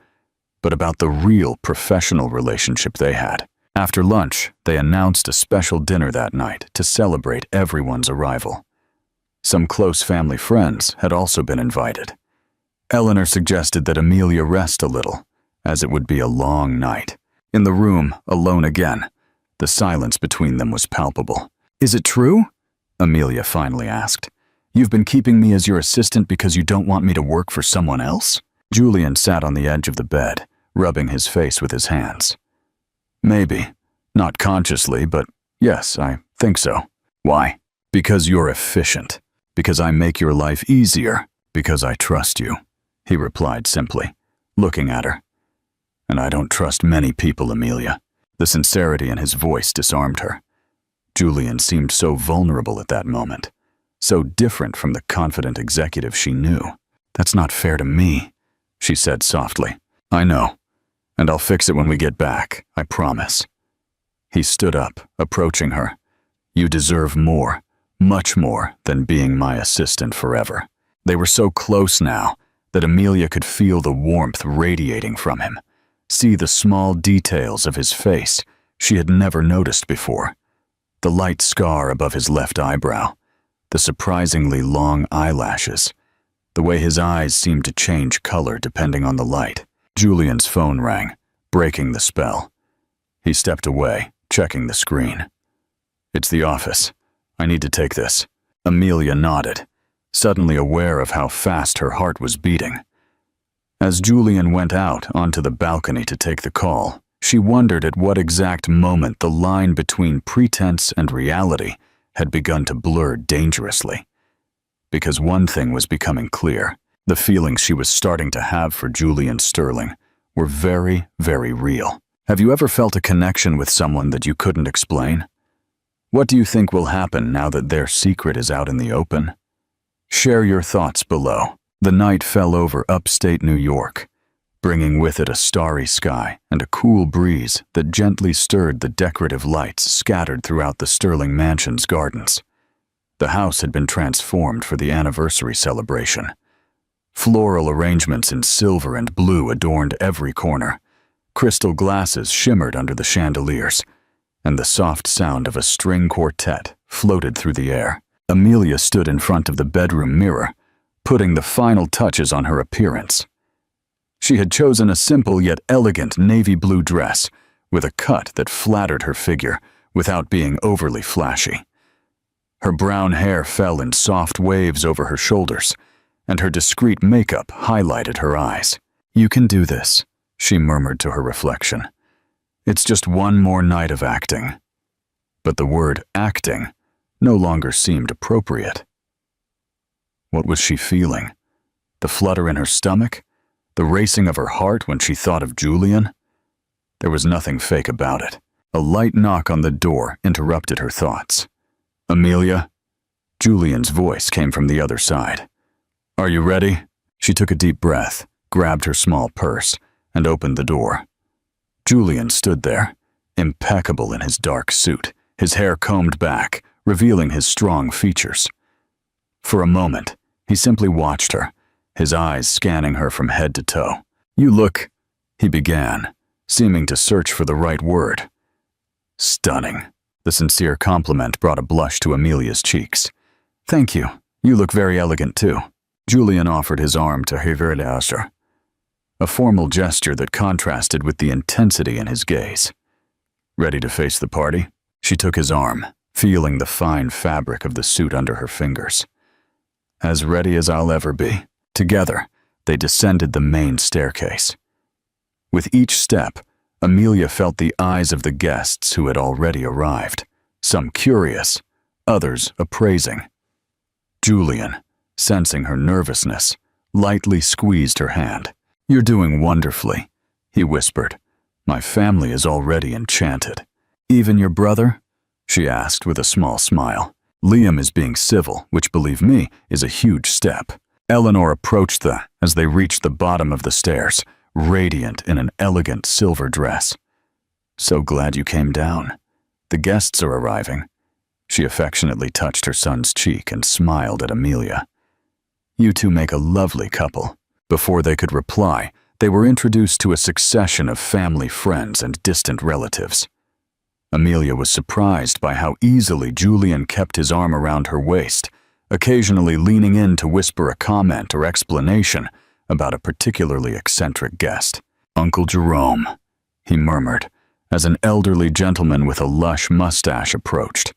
but about the real professional relationship they had. After lunch, they announced a special dinner that night to celebrate everyone's arrival. Some close family friends had also been invited. Eleanor suggested that Amelia rest a little, as it would be a long night. In the room, alone again, the silence between them was palpable. "Is it true?" Amelia finally asked. "You've been keeping me as your assistant because you don't want me to work for someone else?" Julian sat on the edge of the bed, rubbing his face with his hands. "Maybe. Not consciously, but yes, I think so." "Why?" "Because you're efficient. Because I make your life easier. Because I trust you," he replied simply, looking at her. "And I don't trust many people, Amelia." The sincerity in his voice disarmed her. Julian seemed so vulnerable at that moment, so different from the confident executive she knew. "That's not fair to me," she said softly. "I know. And I'll fix it when we get back, I promise." He stood up, approaching her. "You deserve more, much more than being my assistant forever." They were so close now that Amelia could feel the warmth radiating from him, see the small details of his face she had never noticed before. The light scar above his left eyebrow, the surprisingly long eyelashes, the way his eyes seemed to change color depending on the light. Julian's phone rang, breaking the spell. He stepped away, checking the screen. "It's the office. I need to take this." Amelia nodded, suddenly aware of how fast her heart was beating. As Julian went out onto the balcony to take the call, she wondered at what exact moment the line between pretense and reality had begun to blur dangerously. Because one thing was becoming clear: the feelings she was starting to have for Julian Sterling were very, very real. Have you ever felt a connection with someone that you couldn't explain? What do you think will happen now that their secret is out in the open? Share your thoughts below. The night fell over upstate New York, bringing with it a starry sky and a cool breeze that gently stirred the decorative lights scattered throughout the Sterling Mansion's gardens. The house had been transformed for the anniversary celebration. Floral arrangements in silver and blue adorned every corner. Crystal glasses shimmered under the chandeliers, and the soft sound of a string quartet floated through the air. Amelia stood in front of the bedroom mirror, putting the final touches on her appearance. She had chosen a simple yet elegant navy blue dress with a cut that flattered her figure without being overly flashy. Her brown hair fell in soft waves over her shoulders, and her discreet makeup highlighted her eyes. "You can do this," she murmured to her reflection. "It's just one more night of acting." But the word acting no longer seemed appropriate. What was she feeling? The flutter in her stomach? The racing of her heart when she thought of Julian? There was nothing fake about it. A light knock on the door interrupted her thoughts. "Amelia?" Julian's voice came from the other side. "Are you ready?" She took a deep breath, grabbed her small purse, and opened the door. Julian stood there, impeccable in his dark suit, his hair combed back, revealing his strong features. For a moment, he simply watched her, his eyes scanning her from head to toe. "You look," he began, seeming to search for the right word. "Stunning." The sincere compliment brought a blush to Amelia's cheeks. "Thank you. You look very elegant, too." Julian offered his arm to Heverlaser, a formal gesture that contrasted with the intensity in his gaze. "Ready to face the party?" She took his arm, feeling the fine fabric of the suit under her fingers. "As ready as I'll ever be." Together, they descended the main staircase. With each step, Amelia felt the eyes of the guests who had already arrived, some curious, others appraising. Julian, sensing her nervousness, lightly squeezed her hand. "You're doing wonderfully," he whispered. "My family is already enchanted." "Even your brother?" she asked with a small smile. "Liam is being civil, which, believe me, is a huge step." Eleanor approached them as they reached the bottom of the stairs, radiant in an elegant silver dress. "So glad you came down. The guests are arriving." She affectionately touched her son's cheek and smiled at Amelia. "You two make a lovely couple." Before they could reply, they were introduced to a succession of family friends and distant relatives. Amelia was surprised by how easily Julian kept his arm around her waist, occasionally leaning in to whisper a comment or explanation about a particularly eccentric guest. "Uncle Jerome," he murmured, as an elderly gentleman with a lush mustache approached.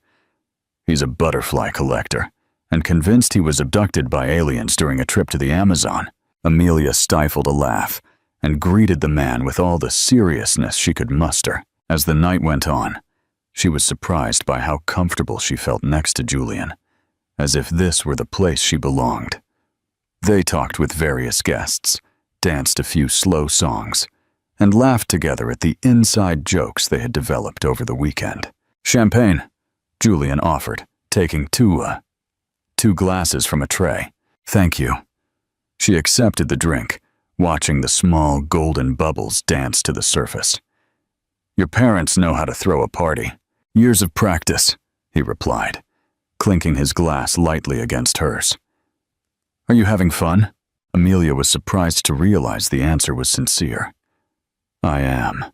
"He's a butterfly collector, and convinced he was abducted by aliens during a trip to the Amazon." Amelia stifled a laugh and greeted the man with all the seriousness she could muster. As the night went on, she was surprised by how comfortable she felt next to Julian, as if this were the place she belonged. They talked with various guests, danced a few slow songs, and laughed together at the inside jokes they had developed over the weekend. "Champagne," Julian offered, taking two glasses from a tray. "Thank you." She accepted the drink, watching the small golden bubbles dance to the surface. "Your parents know how to throw a party." "Years of practice," he replied, clinking his glass lightly against hers. "Are you having fun?" Amelia was surprised to realize the answer was sincere. "I am.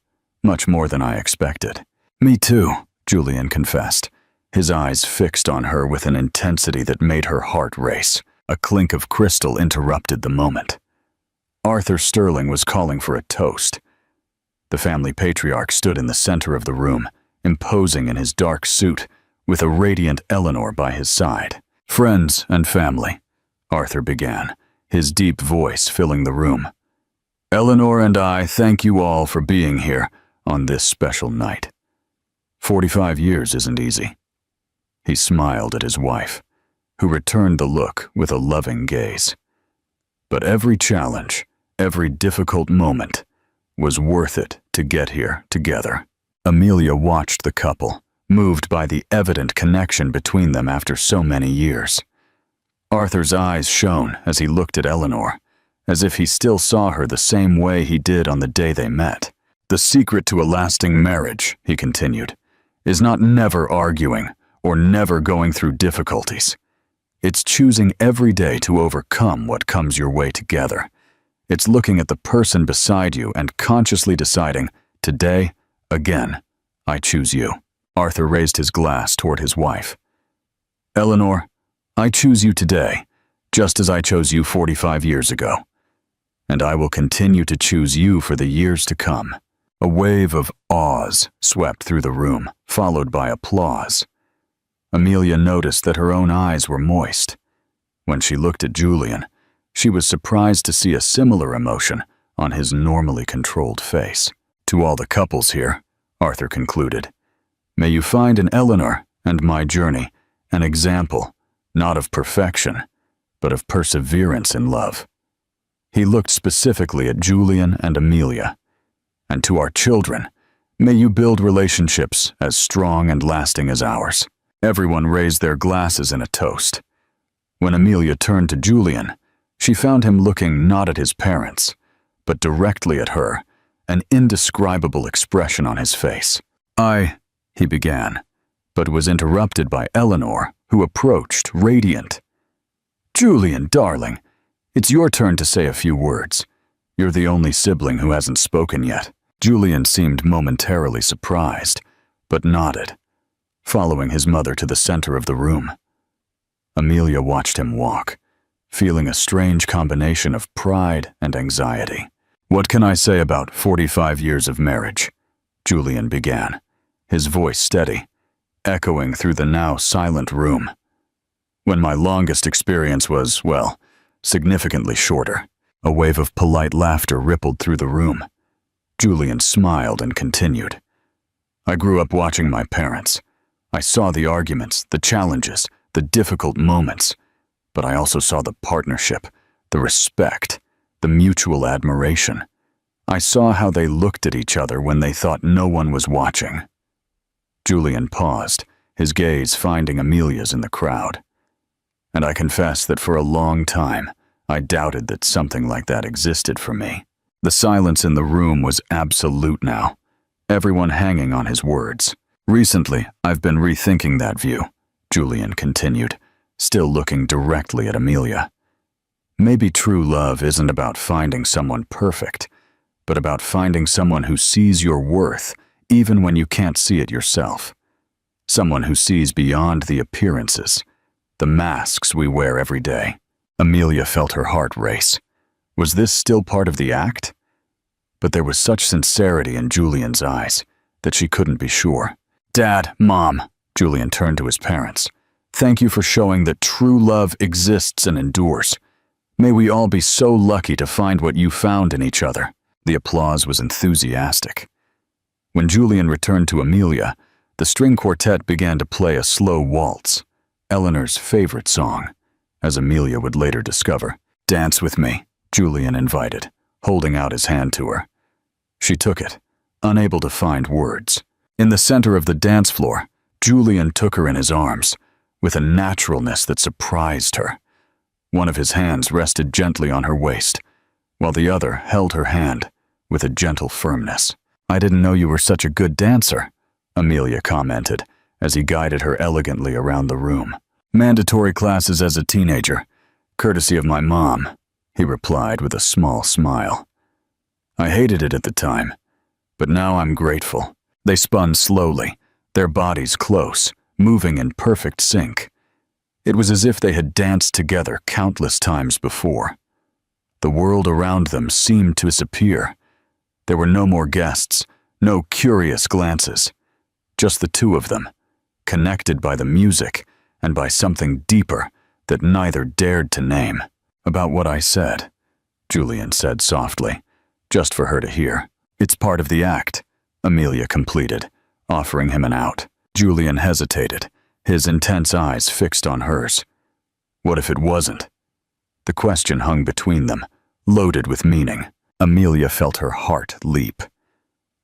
Much more than I expected." "Me too," Julian confessed, his eyes fixed on her with an intensity that made her heart race. A clink of crystal interrupted the moment. Arthur Sterling was calling for a toast. The family patriarch stood in the center of the room, imposing in his dark suit, with a radiant Eleanor by his side. "Friends and family," Arthur began, his deep voice filling the room. "Eleanor and I thank you all for being here on this special night. 45 years isn't easy." He smiled at his wife, who returned the look with a loving gaze. But every challenge, every difficult moment, was worth it to get here together. Amelia watched the couple, moved by the evident connection between them after so many years. Arthur's eyes shone as he looked at Eleanor, as if he still saw her the same way he did on the day they met. "The secret to a lasting marriage," he continued, "is not never arguing or never going through difficulties. It's choosing every day to overcome what comes your way together. It's looking at the person beside you and consciously deciding, today, again, I choose you." Arthur raised his glass toward his wife. "Eleanor, I choose you today, just as I chose you 45 years ago. And I will continue to choose you for the years to come." A wave of awes swept through the room, followed by applause. Amelia noticed that her own eyes were moist. When she looked at Julian, She was surprised to see a similar emotion on his normally controlled face. To all the couples here, Arthur concluded, may you find in Eleanor and my journey an example, not of perfection, but of perseverance in love. He looked specifically at Julian and Amelia. And to our children, may you build relationships as strong and lasting as ours. Everyone raised their glasses in a toast. When Amelia turned to Julian, she found him looking not at his parents, but directly at her, an indescribable expression on his face. He began, but was interrupted by Eleanor, who approached, radiant. Julian, darling, it's your turn to say a few words. You're the only sibling who hasn't spoken yet. Julian seemed momentarily surprised, but nodded, following his mother to the center of the room. Amelia watched him walk, feeling a strange combination of pride and anxiety. What can I say about 45 years of marriage? Julian began, his voice steady, echoing through the now silent room. When my longest experience was, well, significantly shorter. A wave of polite laughter rippled through the room. Julian smiled and continued. I grew up watching my parents. I saw the arguments, the challenges, the difficult moments, but I also saw the partnership, the respect, the mutual admiration. I saw how they looked at each other when they thought no one was watching. Julian paused, his gaze finding Amelia's in the crowd. And I confess that for a long time, I doubted that something like that existed for me. The silence in the room was absolute now, everyone hanging on his words. Recently, I've been rethinking that view, Julian continued, still looking directly at Amelia. Maybe true love isn't about finding someone perfect, but about finding someone who sees your worth even when you can't see it yourself. Someone who sees beyond the appearances, the masks we wear every day. Amelia felt her heart race. Was this still part of the act? But there was such sincerity in Julian's eyes that she couldn't be sure. Dad, Mom, Julian turned to his parents. Thank you for showing that true love exists and endures. May we all be so lucky to find what you found in each other. The applause was enthusiastic. When Julian returned to Amelia, the string quartet began to play a slow waltz, Eleanor's favorite song, as Amelia would later discover. Dance with me, Julian invited, holding out his hand to her. She took it, unable to find words. In the center of the dance floor, Julian took her in his arms, with a naturalness that surprised her. One of his hands rested gently on her waist, while the other held her hand with a gentle firmness. I didn't know you were such a good dancer, Amelia commented, as he guided her elegantly around the room. Mandatory classes as a teenager, courtesy of my mom, he replied with a small smile. I hated it at the time, but now I'm grateful. They spun slowly, their bodies close, moving in perfect sync. It was as if they had danced together countless times before. The world around them seemed to disappear. There were no more guests, no curious glances. Just the two of them, connected by the music and by something deeper that neither dared to name. About what I said, Julian said softly, just for her to hear. It's part of the act, Amelia completed, offering him an out. Julian hesitated, his intense eyes fixed on hers. What if it wasn't? The question hung between them, loaded with meaning. Amelia felt her heart leap.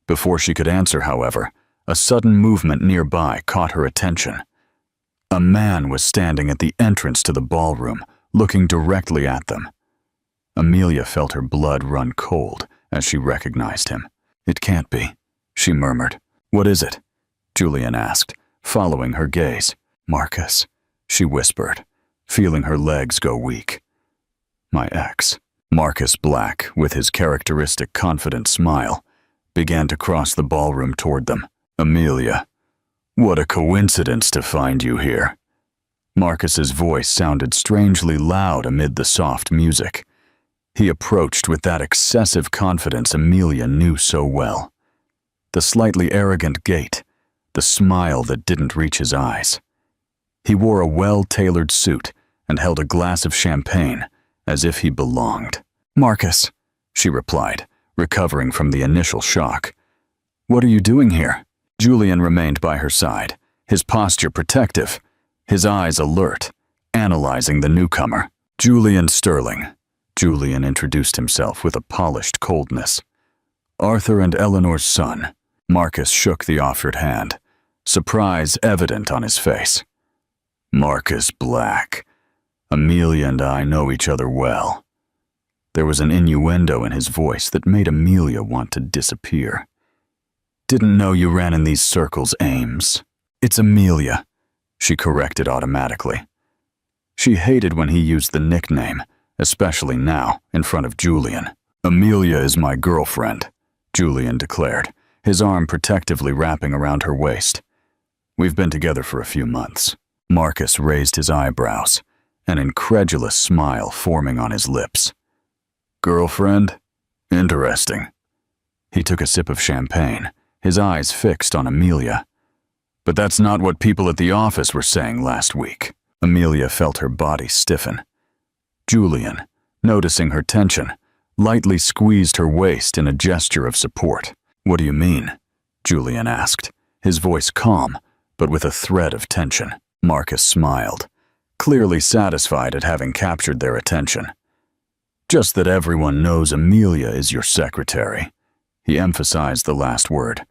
Before she could answer, however, a sudden movement nearby caught her attention. A man was standing at the entrance to the ballroom, looking directly at them. Amelia felt her blood run cold as she recognized him. It can't be, she murmured. What is it? Julian asked, following her gaze. Marcus, she whispered, feeling her legs go weak. My ex. Marcus Black, with his characteristic confident smile, began to cross the ballroom toward them. Amelia, what a coincidence to find you here. Marcus's voice sounded strangely loud amid the soft music. He approached with that excessive confidence Amelia knew so well. The slightly arrogant gait, the smile that didn't reach his eyes. He wore a well-tailored suit and held a glass of champagne as if he belonged. "Marcus," she replied, recovering from the initial shock. "What are you doing here?" Julian remained by her side, his posture protective, his eyes alert, analyzing the newcomer. "Julian Sterling." Julian introduced himself with a polished coldness. "Arthur and Eleanor's son." Marcus shook the offered hand, surprise evident on his face. "Marcus Black. Amelia and I know each other well." There was an innuendo in his voice that made Amelia want to disappear. "Didn't know you ran in these circles, Ames." "It's Amelia," she corrected automatically. She hated when he used the nickname, especially now, in front of Julian. "Amelia is my girlfriend," Julian declared, his arm protectively wrapping around her waist. "We've been together for a few months." Marcus raised his eyebrows, an incredulous smile forming on his lips. "Girlfriend? Interesting." He took a sip of champagne, his eyes fixed on Amelia. "But that's not what people at the office were saying last week." Amelia felt her body stiffen. Julian, noticing her tension, lightly squeezed her waist in a gesture of support. "What do you mean?" Julian asked, his voice calm, but with a thread of tension. Marcus smiled, clearly satisfied at having captured their attention. "Just that everyone knows Amelia is your secretary." He emphasized the last word,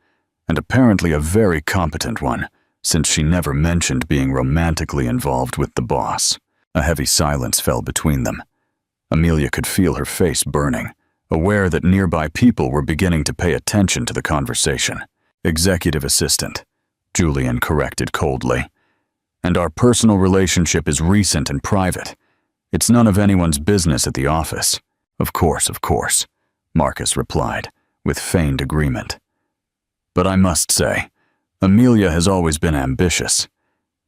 and apparently a very competent one, since she never mentioned being romantically involved with the boss. A heavy silence fell between them. Amelia could feel her face burning, aware that nearby people were beginning to pay attention to the conversation. "Executive assistant," Julian corrected coldly. "And our personal relationship is recent and private. It's none of anyone's business at the office." Of course," Marcus replied, with feigned agreement. "But I must say, Amelia has always been ambitious.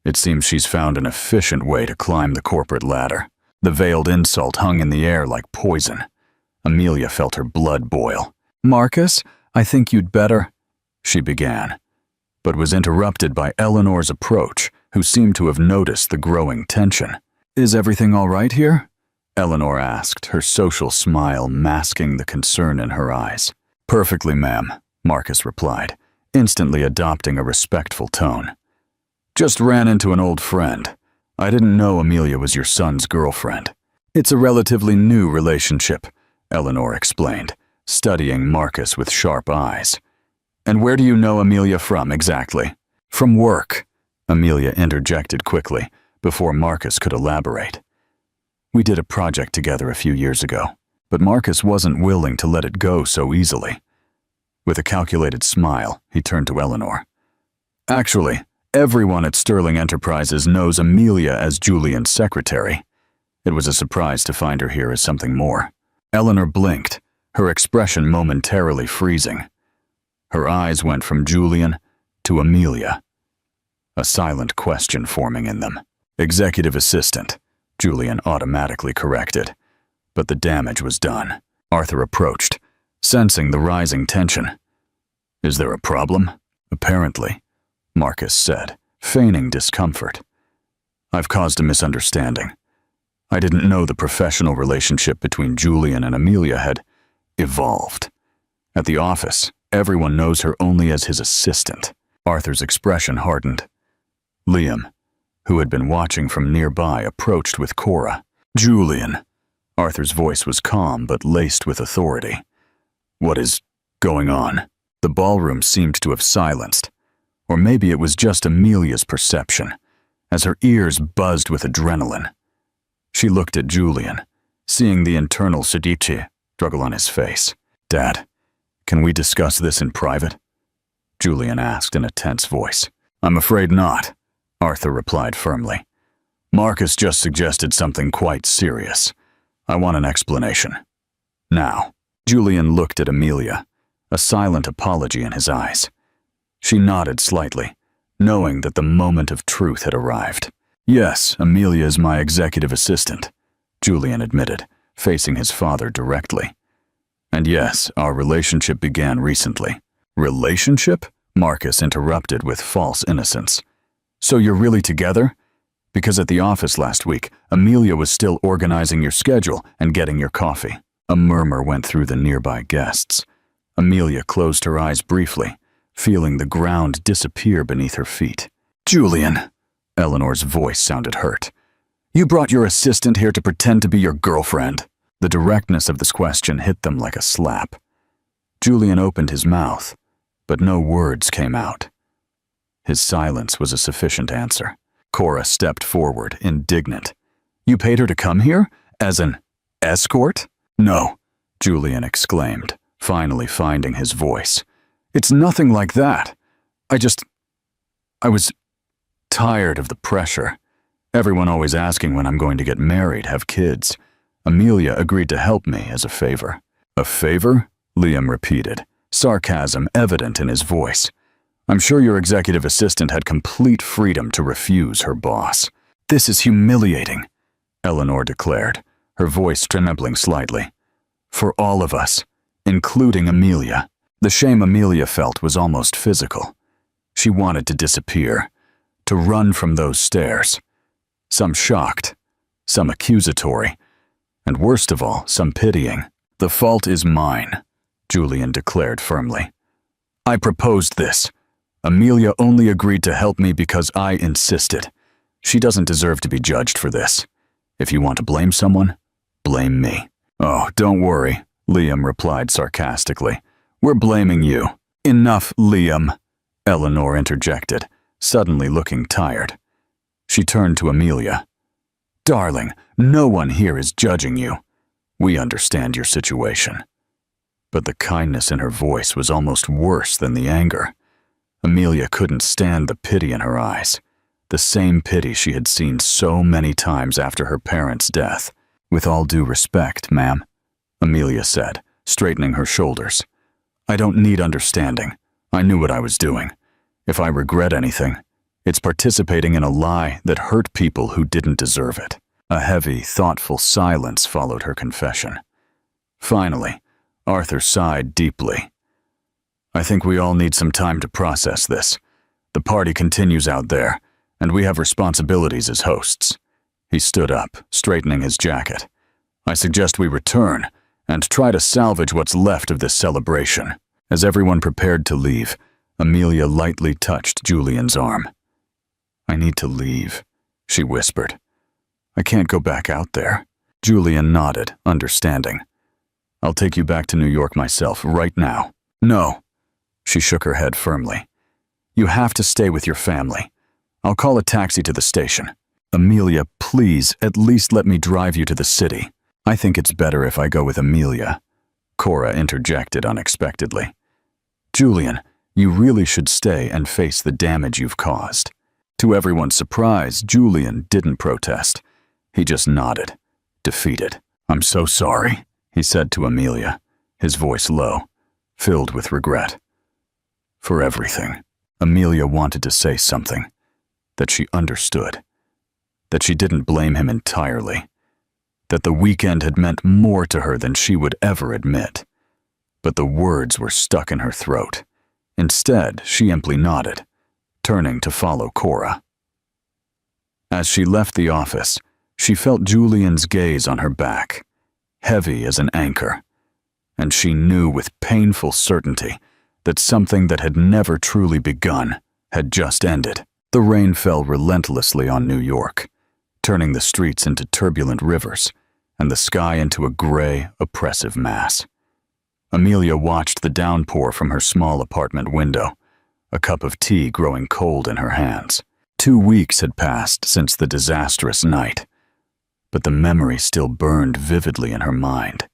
It seems she's found an efficient way to climb the corporate ladder." The veiled insult hung in the air like poison. Amelia felt her blood boil. "Marcus, I think you'd better," she began, but was interrupted by Eleanor's approach, who seemed to have noticed the growing tension. "Is everything all right here?" Eleanor asked, her social smile masking the concern in her eyes. "Perfectly, ma'am," Marcus replied, instantly adopting a respectful tone. "Just ran into an old friend. I didn't know Amelia was your son's girlfriend." "It's a relatively new relationship," Eleanor explained, studying Marcus with sharp eyes. "And where do you know Amelia from exactly?" "From work," Amelia interjected quickly, before Marcus could elaborate. "We did a project together a few years ago, but Marcus wasn't willing to let it go so easily." With a calculated smile, he turned to Eleanor. "Actually, everyone at Sterling Enterprises knows Amelia as Julian's secretary. It was a surprise to find her here as something more." Eleanor blinked, her expression momentarily freezing. Her eyes went from Julian to Amelia, a silent question forming in them. "Executive assistant," Julian automatically corrected, but the damage was done. Arthur approached, sensing the rising tension. "Is there a problem?" "Apparently," Marcus said, feigning discomfort. "I've caused a misunderstanding. I didn't know the professional relationship between Julian and Amelia had evolved. At the office, everyone knows her only as his assistant." Arthur's expression hardened. Liam, who had been watching from nearby, approached with Cora. "Julian." Arthur's voice was calm but laced with authority. "What is going on?" The ballroom seemed to have silenced, or maybe it was just Amelia's perception, as her ears buzzed with adrenaline. She looked at Julian, seeing the internal seditiche struggle on his face. "Dad, can we discuss this in private?" Julian asked in a tense voice. "I'm afraid not," Arthur replied firmly. "Marcus just suggested something quite serious. I want an explanation. Now." Julian looked at Amelia, a silent apology in his eyes. She nodded slightly, knowing that the moment of truth had arrived. "Yes, Amelia is my executive assistant," Julian admitted, facing his father directly. "And yes, our relationship began recently." "Relationship?" Marcus interrupted with false innocence. "So you're really together? Because at the office last week, Amelia was still organizing your schedule and getting your coffee. A murmur went through the nearby guests. Amelia closed her eyes briefly, feeling the ground disappear beneath her feet. Julian, Eleanor's voice sounded hurt. You brought your assistant here to pretend to be your girlfriend. The directness of this question hit them like a slap. Julian opened his mouth, but no words came out. His silence was a sufficient answer. Cora stepped forward, indignant. You paid her to come here? As an escort? No, Julian exclaimed, finally finding his voice. It's nothing like that. I was tired of the pressure. Everyone always asking when I'm going to get married, have kids. Amelia agreed to help me as a favor. A favor? Liam repeated, sarcasm evident in his voice. I'm sure your executive assistant had complete freedom to refuse her boss. This is humiliating, Eleanor declared, her voice trembling slightly. For all of us, including Amelia. The shame Amelia felt was almost physical. She wanted to disappear, to run from those stares. Some shocked, some accusatory, and worst of all, some pitying. The fault is mine, Julian declared firmly. I proposed this. Amelia only agreed to help me because I insisted. She doesn't deserve to be judged for this. If you want to blame someone, blame me. Oh, don't worry, Liam replied sarcastically. We're blaming you. Enough, Liam, Eleanor interjected, suddenly looking tired. She turned to Amelia. Darling, no one here is judging you. We understand your situation. But the kindness in her voice was almost worse than the anger. Amelia couldn't stand the pity in her eyes, the same pity she had seen so many times after her parents' death. With all due respect, ma'am, Amelia said, straightening her shoulders. I don't need understanding. I knew what I was doing. If I regret anything, it's participating in a lie that hurt people who didn't deserve it. A heavy, thoughtful silence followed her confession. Finally, Arthur sighed deeply. I think we all need some time to process this. The party continues out there, and we have responsibilities as hosts. He stood up, straightening his jacket. I suggest we return and try to salvage what's left of this celebration. As everyone prepared to leave, Amelia lightly touched Julian's arm. I need to leave, she whispered. I can't go back out there. Julian nodded, understanding. I'll take you back to New York myself, right now. No. She shook her head firmly. You have to stay with your family. I'll call a taxi to the station. Amelia, please, at least let me drive you to the city. I think it's better if I go with Amelia, Cora interjected unexpectedly. Julian, you really should stay and face the damage you've caused. To everyone's surprise, Julian didn't protest. He just nodded, defeated. I'm so sorry, he said to Amelia, his voice low, filled with regret. For everything. Amelia wanted to say something, that she understood, that she didn't blame him entirely, that the weekend had meant more to her than she would ever admit. But the words were stuck in her throat. Instead, she simply nodded, turning to follow Cora. As she left the office, she felt Julian's gaze on her back, heavy as an anchor, and she knew with painful certainty that something that had never truly begun had just ended. The rain fell relentlessly on New York, turning the streets into turbulent rivers and the sky into a gray, oppressive mass. Amelia watched the downpour from her small apartment window, a cup of tea growing cold in her hands. 2 weeks had passed since the disastrous night, but the memory still burned vividly in her mind.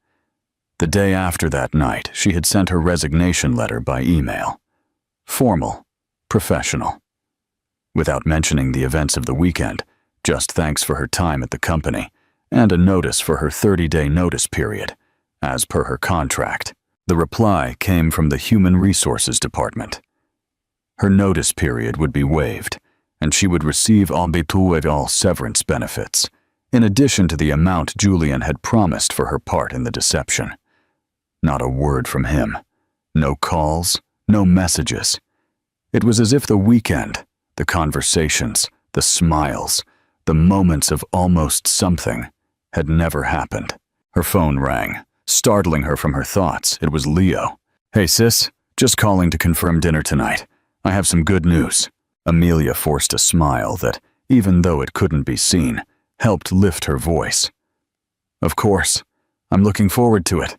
The day after that night, she had sent her resignation letter by email. Formal, professional. Without mentioning the events of the weekend, just thanks for her time at the company, and a notice for her 30-day notice period, as per her contract. The reply came from the Human Resources Department. Her notice period would be waived, and she would receive all severance benefits, in addition to the amount Julian had promised for her part in the deception. Not a word from him. No calls, no messages. It was as if the weekend, the conversations, the smiles, The moments of almost something had never happened. Her phone rang, startling her from her thoughts. It was Leo. "Hey sis, just calling to confirm dinner tonight. I have some good news." Amelia forced a smile that, even though it couldn't be seen, helped lift her voice. "Of course. I'm looking forward to it.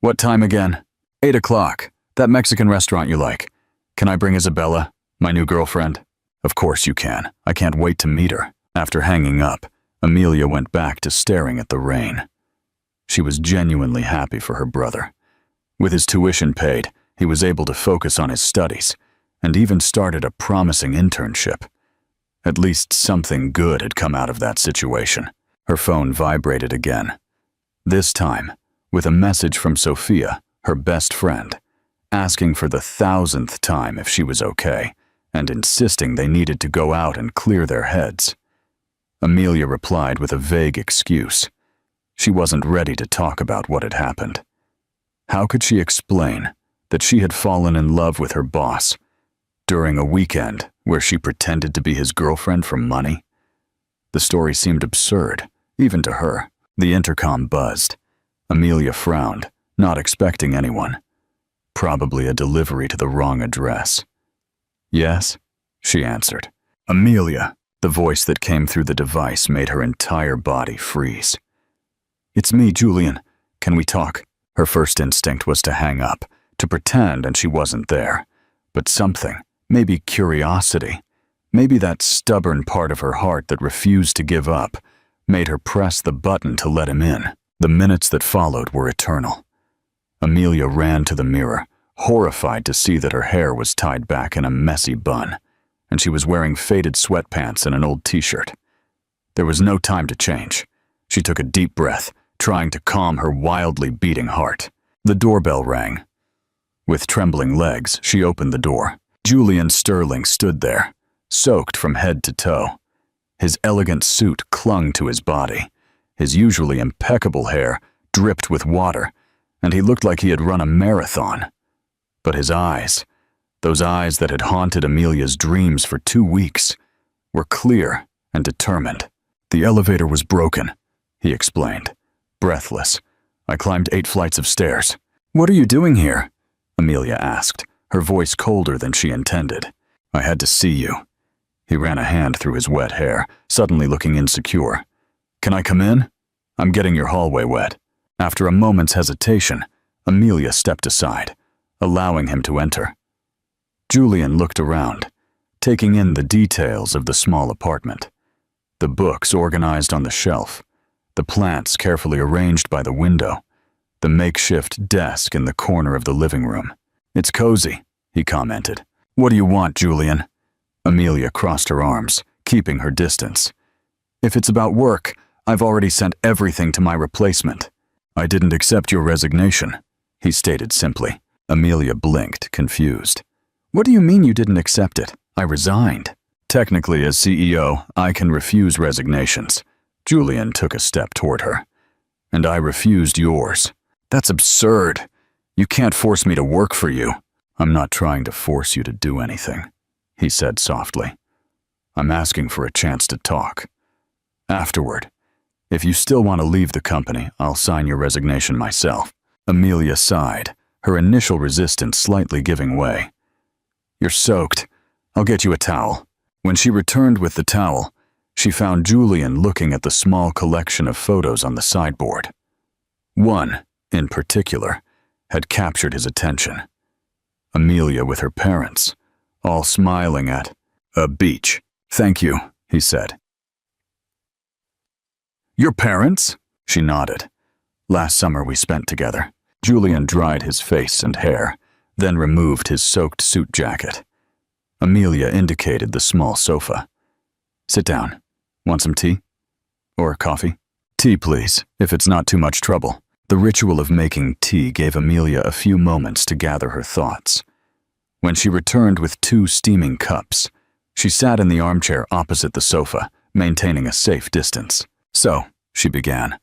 What time again?" 8 o'clock. That Mexican restaurant you like. Can I bring Isabella, my new girlfriend?" "Of course you can. I can't wait to meet her." After hanging up, Amelia went back to staring at the rain. She was genuinely happy for her brother. With his tuition paid, he was able to focus on his studies, and even started a promising internship. At least something good had come out of that situation. Her phone vibrated again. This time, with a message from Sophia, her best friend, asking for the 1,000th time if she was okay, and insisting they needed to go out and clear their heads. Amelia replied with a vague excuse. She wasn't ready to talk about what had happened. How could she explain that she had fallen in love with her boss during a weekend where she pretended to be his girlfriend for money? The story seemed absurd, even to her. The intercom buzzed. Amelia frowned, not expecting anyone. Probably a delivery to the wrong address. "Yes?" she answered. "Amelia." The voice that came through the device made her entire body freeze. "It's me, Julian. Can we talk?" Her first instinct was to hang up, to pretend and she wasn't there. But something, maybe curiosity, maybe that stubborn part of her heart that refused to give up, made her press the button to let him in. The minutes that followed were eternal. Amelia ran to the mirror, horrified to see that her hair was tied back in a messy bun, and she was wearing faded sweatpants and an old t-shirt. There was no time to change. She took a deep breath, trying to calm her wildly beating heart. The doorbell rang. With trembling legs, she opened the door. Julian Sterling stood there, soaked from head to toe. His elegant suit clung to his body. His usually impeccable hair dripped with water, and he looked like he had run a marathon. But his eyes, those eyes that had haunted Amelia's dreams for 2 weeks, were clear and determined. "The elevator was broken," he explained, breathless. "I climbed 8 flights of stairs." "What are you doing here?" Amelia asked, her voice colder than she intended. "I had to see you." He ran a hand through his wet hair, suddenly looking insecure. "Can I come in? I'm getting your hallway wet." After a moment's hesitation, Amelia stepped aside, allowing him to enter. Julian looked around, taking in the details of the small apartment. The books organized on the shelf, the plants carefully arranged by the window, the makeshift desk in the corner of the living room. "It's cozy," he commented. "What do you want, Julian?" Amelia crossed her arms, keeping her distance. "If it's about work, I've already sent everything to my replacement." "I didn't accept your resignation," he stated simply. Amelia blinked, confused. "What do you mean you didn't accept it? I resigned." "Technically, as CEO, I can refuse resignations." Julian took a step toward her. "And I refused yours." "That's absurd. You can't force me to work for you." "I'm not trying to force you to do anything," he said softly. "I'm asking for a chance to talk. Afterward, if you still want to leave the company, I'll sign your resignation myself." Amelia sighed, her initial resistance slightly giving way. "You're soaked. I'll get you a towel." When she returned with the towel, she found Julian looking at the small collection of photos on the sideboard. One, in particular, had captured his attention. Amelia with her parents, all smiling at a beach. "Thank you," he said. "Your parents?" She nodded. "Last summer we spent together." Julian dried his face and hair, then removed his soaked suit jacket. Amelia indicated the small sofa. "Sit down. Want some tea? Or coffee?" "Tea, please, if it's not too much trouble." The ritual of making tea gave Amelia a few moments to gather her thoughts. When she returned with 2 steaming cups, she sat in the armchair opposite the sofa, maintaining a safe distance. "So," she began,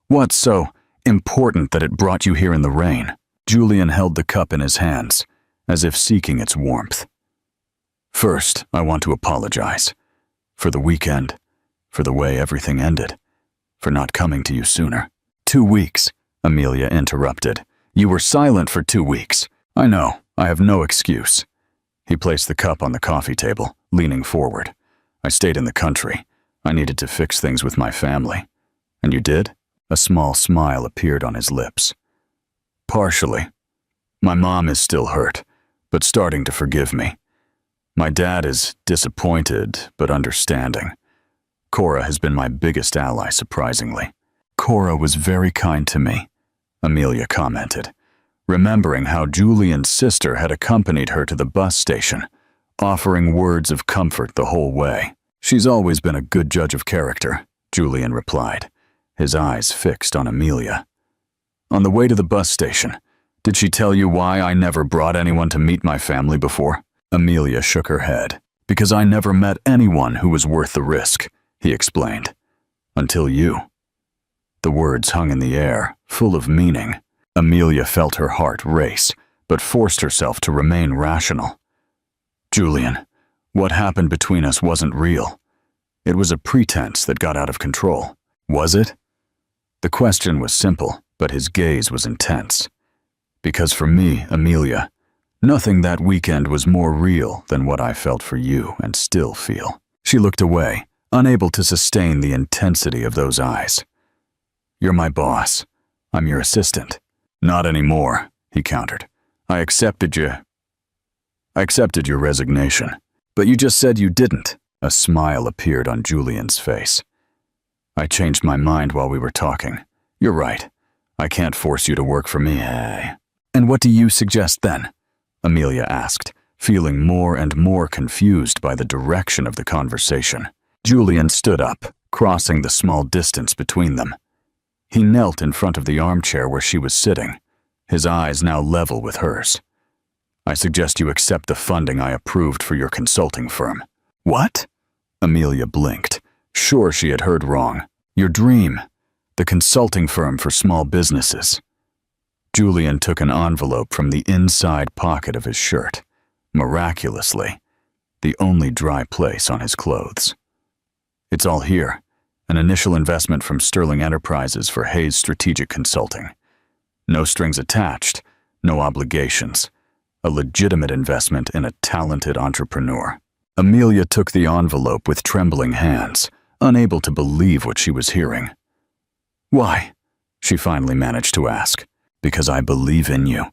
"what's so important that it brought you here in the rain?" Julian held the cup in his hands, as if seeking its warmth. "First, I want to apologize. For the weekend, for the way everything ended, for not coming to you sooner. 2 weeks, Amelia interrupted. You were silent for 2 weeks. I know, I have no excuse. He placed the cup on the coffee table, leaning forward. I stayed in the country. I needed to fix things with my family. And you did? A small smile appeared on his lips. Partially. My mom is still hurt, but starting to forgive me. My dad is disappointed, but understanding. Cora has been my biggest ally, surprisingly. Cora was very kind to me, Amelia commented, remembering how Julian's sister had accompanied her to the bus station, offering words of comfort the whole way. She's always been a good judge of character, Julian replied, his eyes fixed on Amelia. On the way to the bus station, did she tell you why I never brought anyone to meet my family before? Amelia shook her head. Because I never met anyone who was worth the risk, he explained. Until you. The words hung in the air, full of meaning. Amelia felt her heart race, but forced herself to remain rational. Julian, what happened between us wasn't real. It was a pretense that got out of control. Was it? The question was simple, but his gaze was intense. Because for me, Amelia, nothing that weekend was more real than what I felt for you and still feel. She looked away, unable to sustain the intensity of those eyes. You're my boss. I'm your assistant. Not anymore, he countered. I accepted your resignation. But you just said you didn't. A smile appeared on Julian's face. I changed my mind while we were talking. You're right. I can't force you to work for me. And what do you suggest then? Amelia asked, feeling more and more confused by the direction of the conversation. Julian stood up, crossing the small distance between them. He knelt in front of the armchair where she was sitting, his eyes now level with hers. I suggest you accept the funding I approved for your consulting firm. What? Amelia blinked, sure she had heard wrong. Your dream, the consulting firm for small businesses. Julian took an envelope from the inside pocket of his shirt, miraculously, the only dry place on his clothes. It's all here, an initial investment from Sterling Enterprises for Hayes Strategic Consulting. No strings attached, no obligations. A legitimate investment in a talented entrepreneur. Amelia took the envelope with trembling hands, unable to believe what she was hearing. Why? She finally managed to ask. Because I believe in you.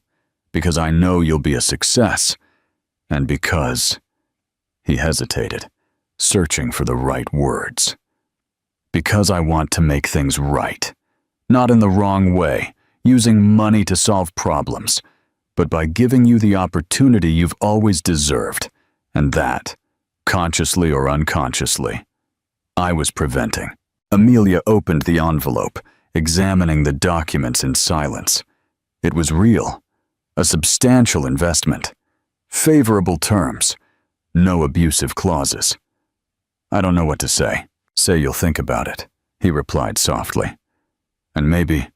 Because I know you'll be a success. And because... He hesitated, searching for the right words. Because I want to make things right. Not in the wrong way, using money to solve problems, but by giving you the opportunity you've always deserved, and that, consciously or unconsciously, I was preventing. Amelia opened the envelope, examining the documents in silence. It was real, a substantial investment, favorable terms, no abusive clauses. I don't know what to say. Say you'll think about it, he replied softly. And maybe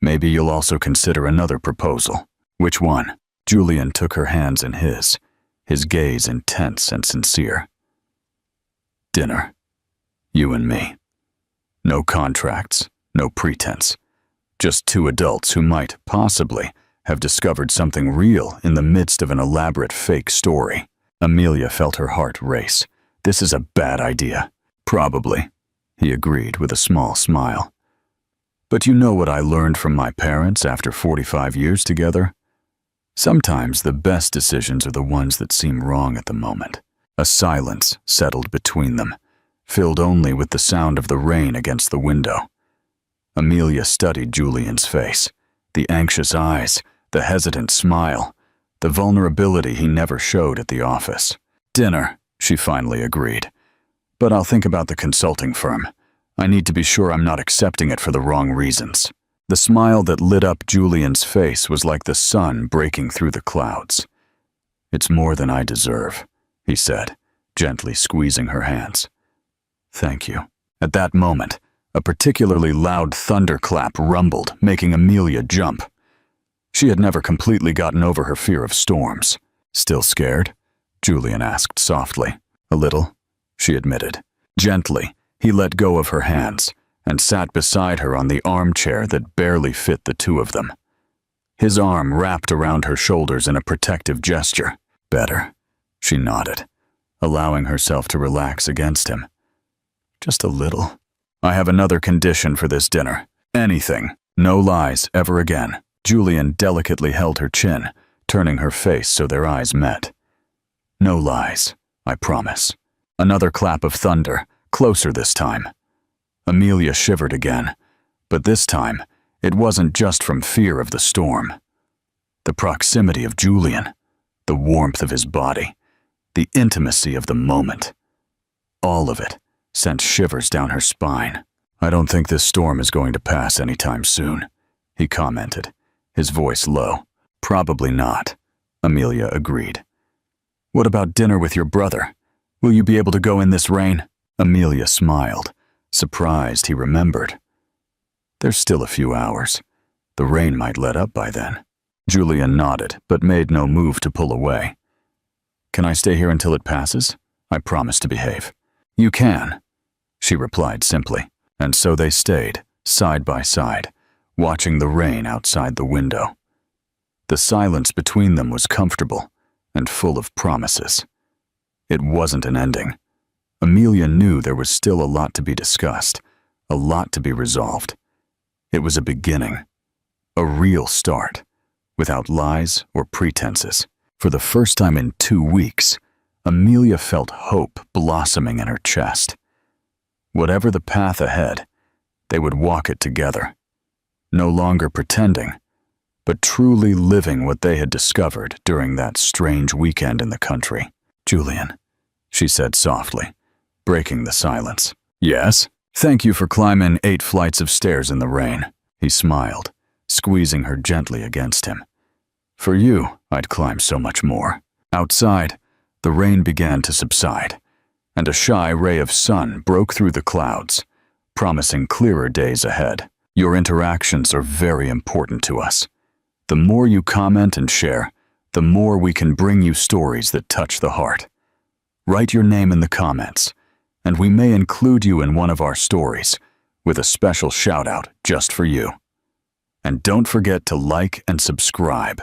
you'll also consider another proposal. Which one? Julian took her hands in his gaze intense and sincere. Dinner. You and me. No contracts, no pretense. Just two adults who might, possibly, have discovered something real in the midst of an elaborate fake story. Amelia felt her heart race. This is a bad idea. Probably, he agreed with a small smile. But you know what I learned from my parents after 45 years together? Sometimes the best decisions are the ones that seem wrong at the moment. A silence settled between them, filled only with the sound of the rain against the window. Amelia studied Julian's face, the anxious eyes, the hesitant smile, the vulnerability he never showed at the office. Dinner, she finally agreed. But I'll think about the consulting firm. I need to be sure I'm not accepting it for the wrong reasons. The smile that lit up Julian's face was like the sun breaking through the clouds. It's more than I deserve, he said, gently squeezing her hands. Thank you. At that moment, a particularly loud thunderclap rumbled, making Amelia jump. She had never completely gotten over her fear of storms. Still scared? Julian asked softly. A little, she admitted. Gently, He let go of her hands and sat beside her on the armchair that barely fit the two of them. His arm wrapped around her shoulders in a protective gesture. Better, she nodded, allowing herself to relax against him. Just a little. I have another condition for this dinner. Anything. No lies ever again. Julian delicately held her chin, turning her face so their eyes met. No lies, I promise. Another clap of thunder, closer this time. Amelia shivered again, but this time it wasn't just from fear of the storm. The proximity of Julian, the warmth of his body, the intimacy of the moment. All of it sent shivers down her spine. I don't think this storm is going to pass anytime soon, he commented, his voice low. Probably not, Amelia agreed. What about dinner with your brother? Will you be able to go in this rain? Amelia smiled, surprised he remembered. There's still a few hours. The rain might let up by then. Julian nodded, but made no move to pull away. Can I stay here until it passes? I promise to behave. You can, she replied simply, and so they stayed, side by side, watching the rain outside the window. The silence between them was comfortable and full of promises. It wasn't an ending. Amelia knew there was still a lot to be discussed, a lot to be resolved. It was a beginning, a real start, without lies or pretenses. For the first time in 2 weeks, Amelia felt hope blossoming in her chest. Whatever the path ahead, they would walk it together, no longer pretending, but truly living what they had discovered during that strange weekend in the country. Julian, she said softly, breaking the silence. Yes? Thank you for climbing 8 flights of stairs in the rain, he smiled, squeezing her gently against him. For you, I'd climb so much more. Outside, the rain began to subside, and a shy ray of sun broke through the clouds, promising clearer days ahead. Your interactions are very important to us. The more you comment and share, the more we can bring you stories that touch the heart. Write your name in the comments, and we may include you in one of our stories, with a special shout-out just for you. And don't forget to like and subscribe.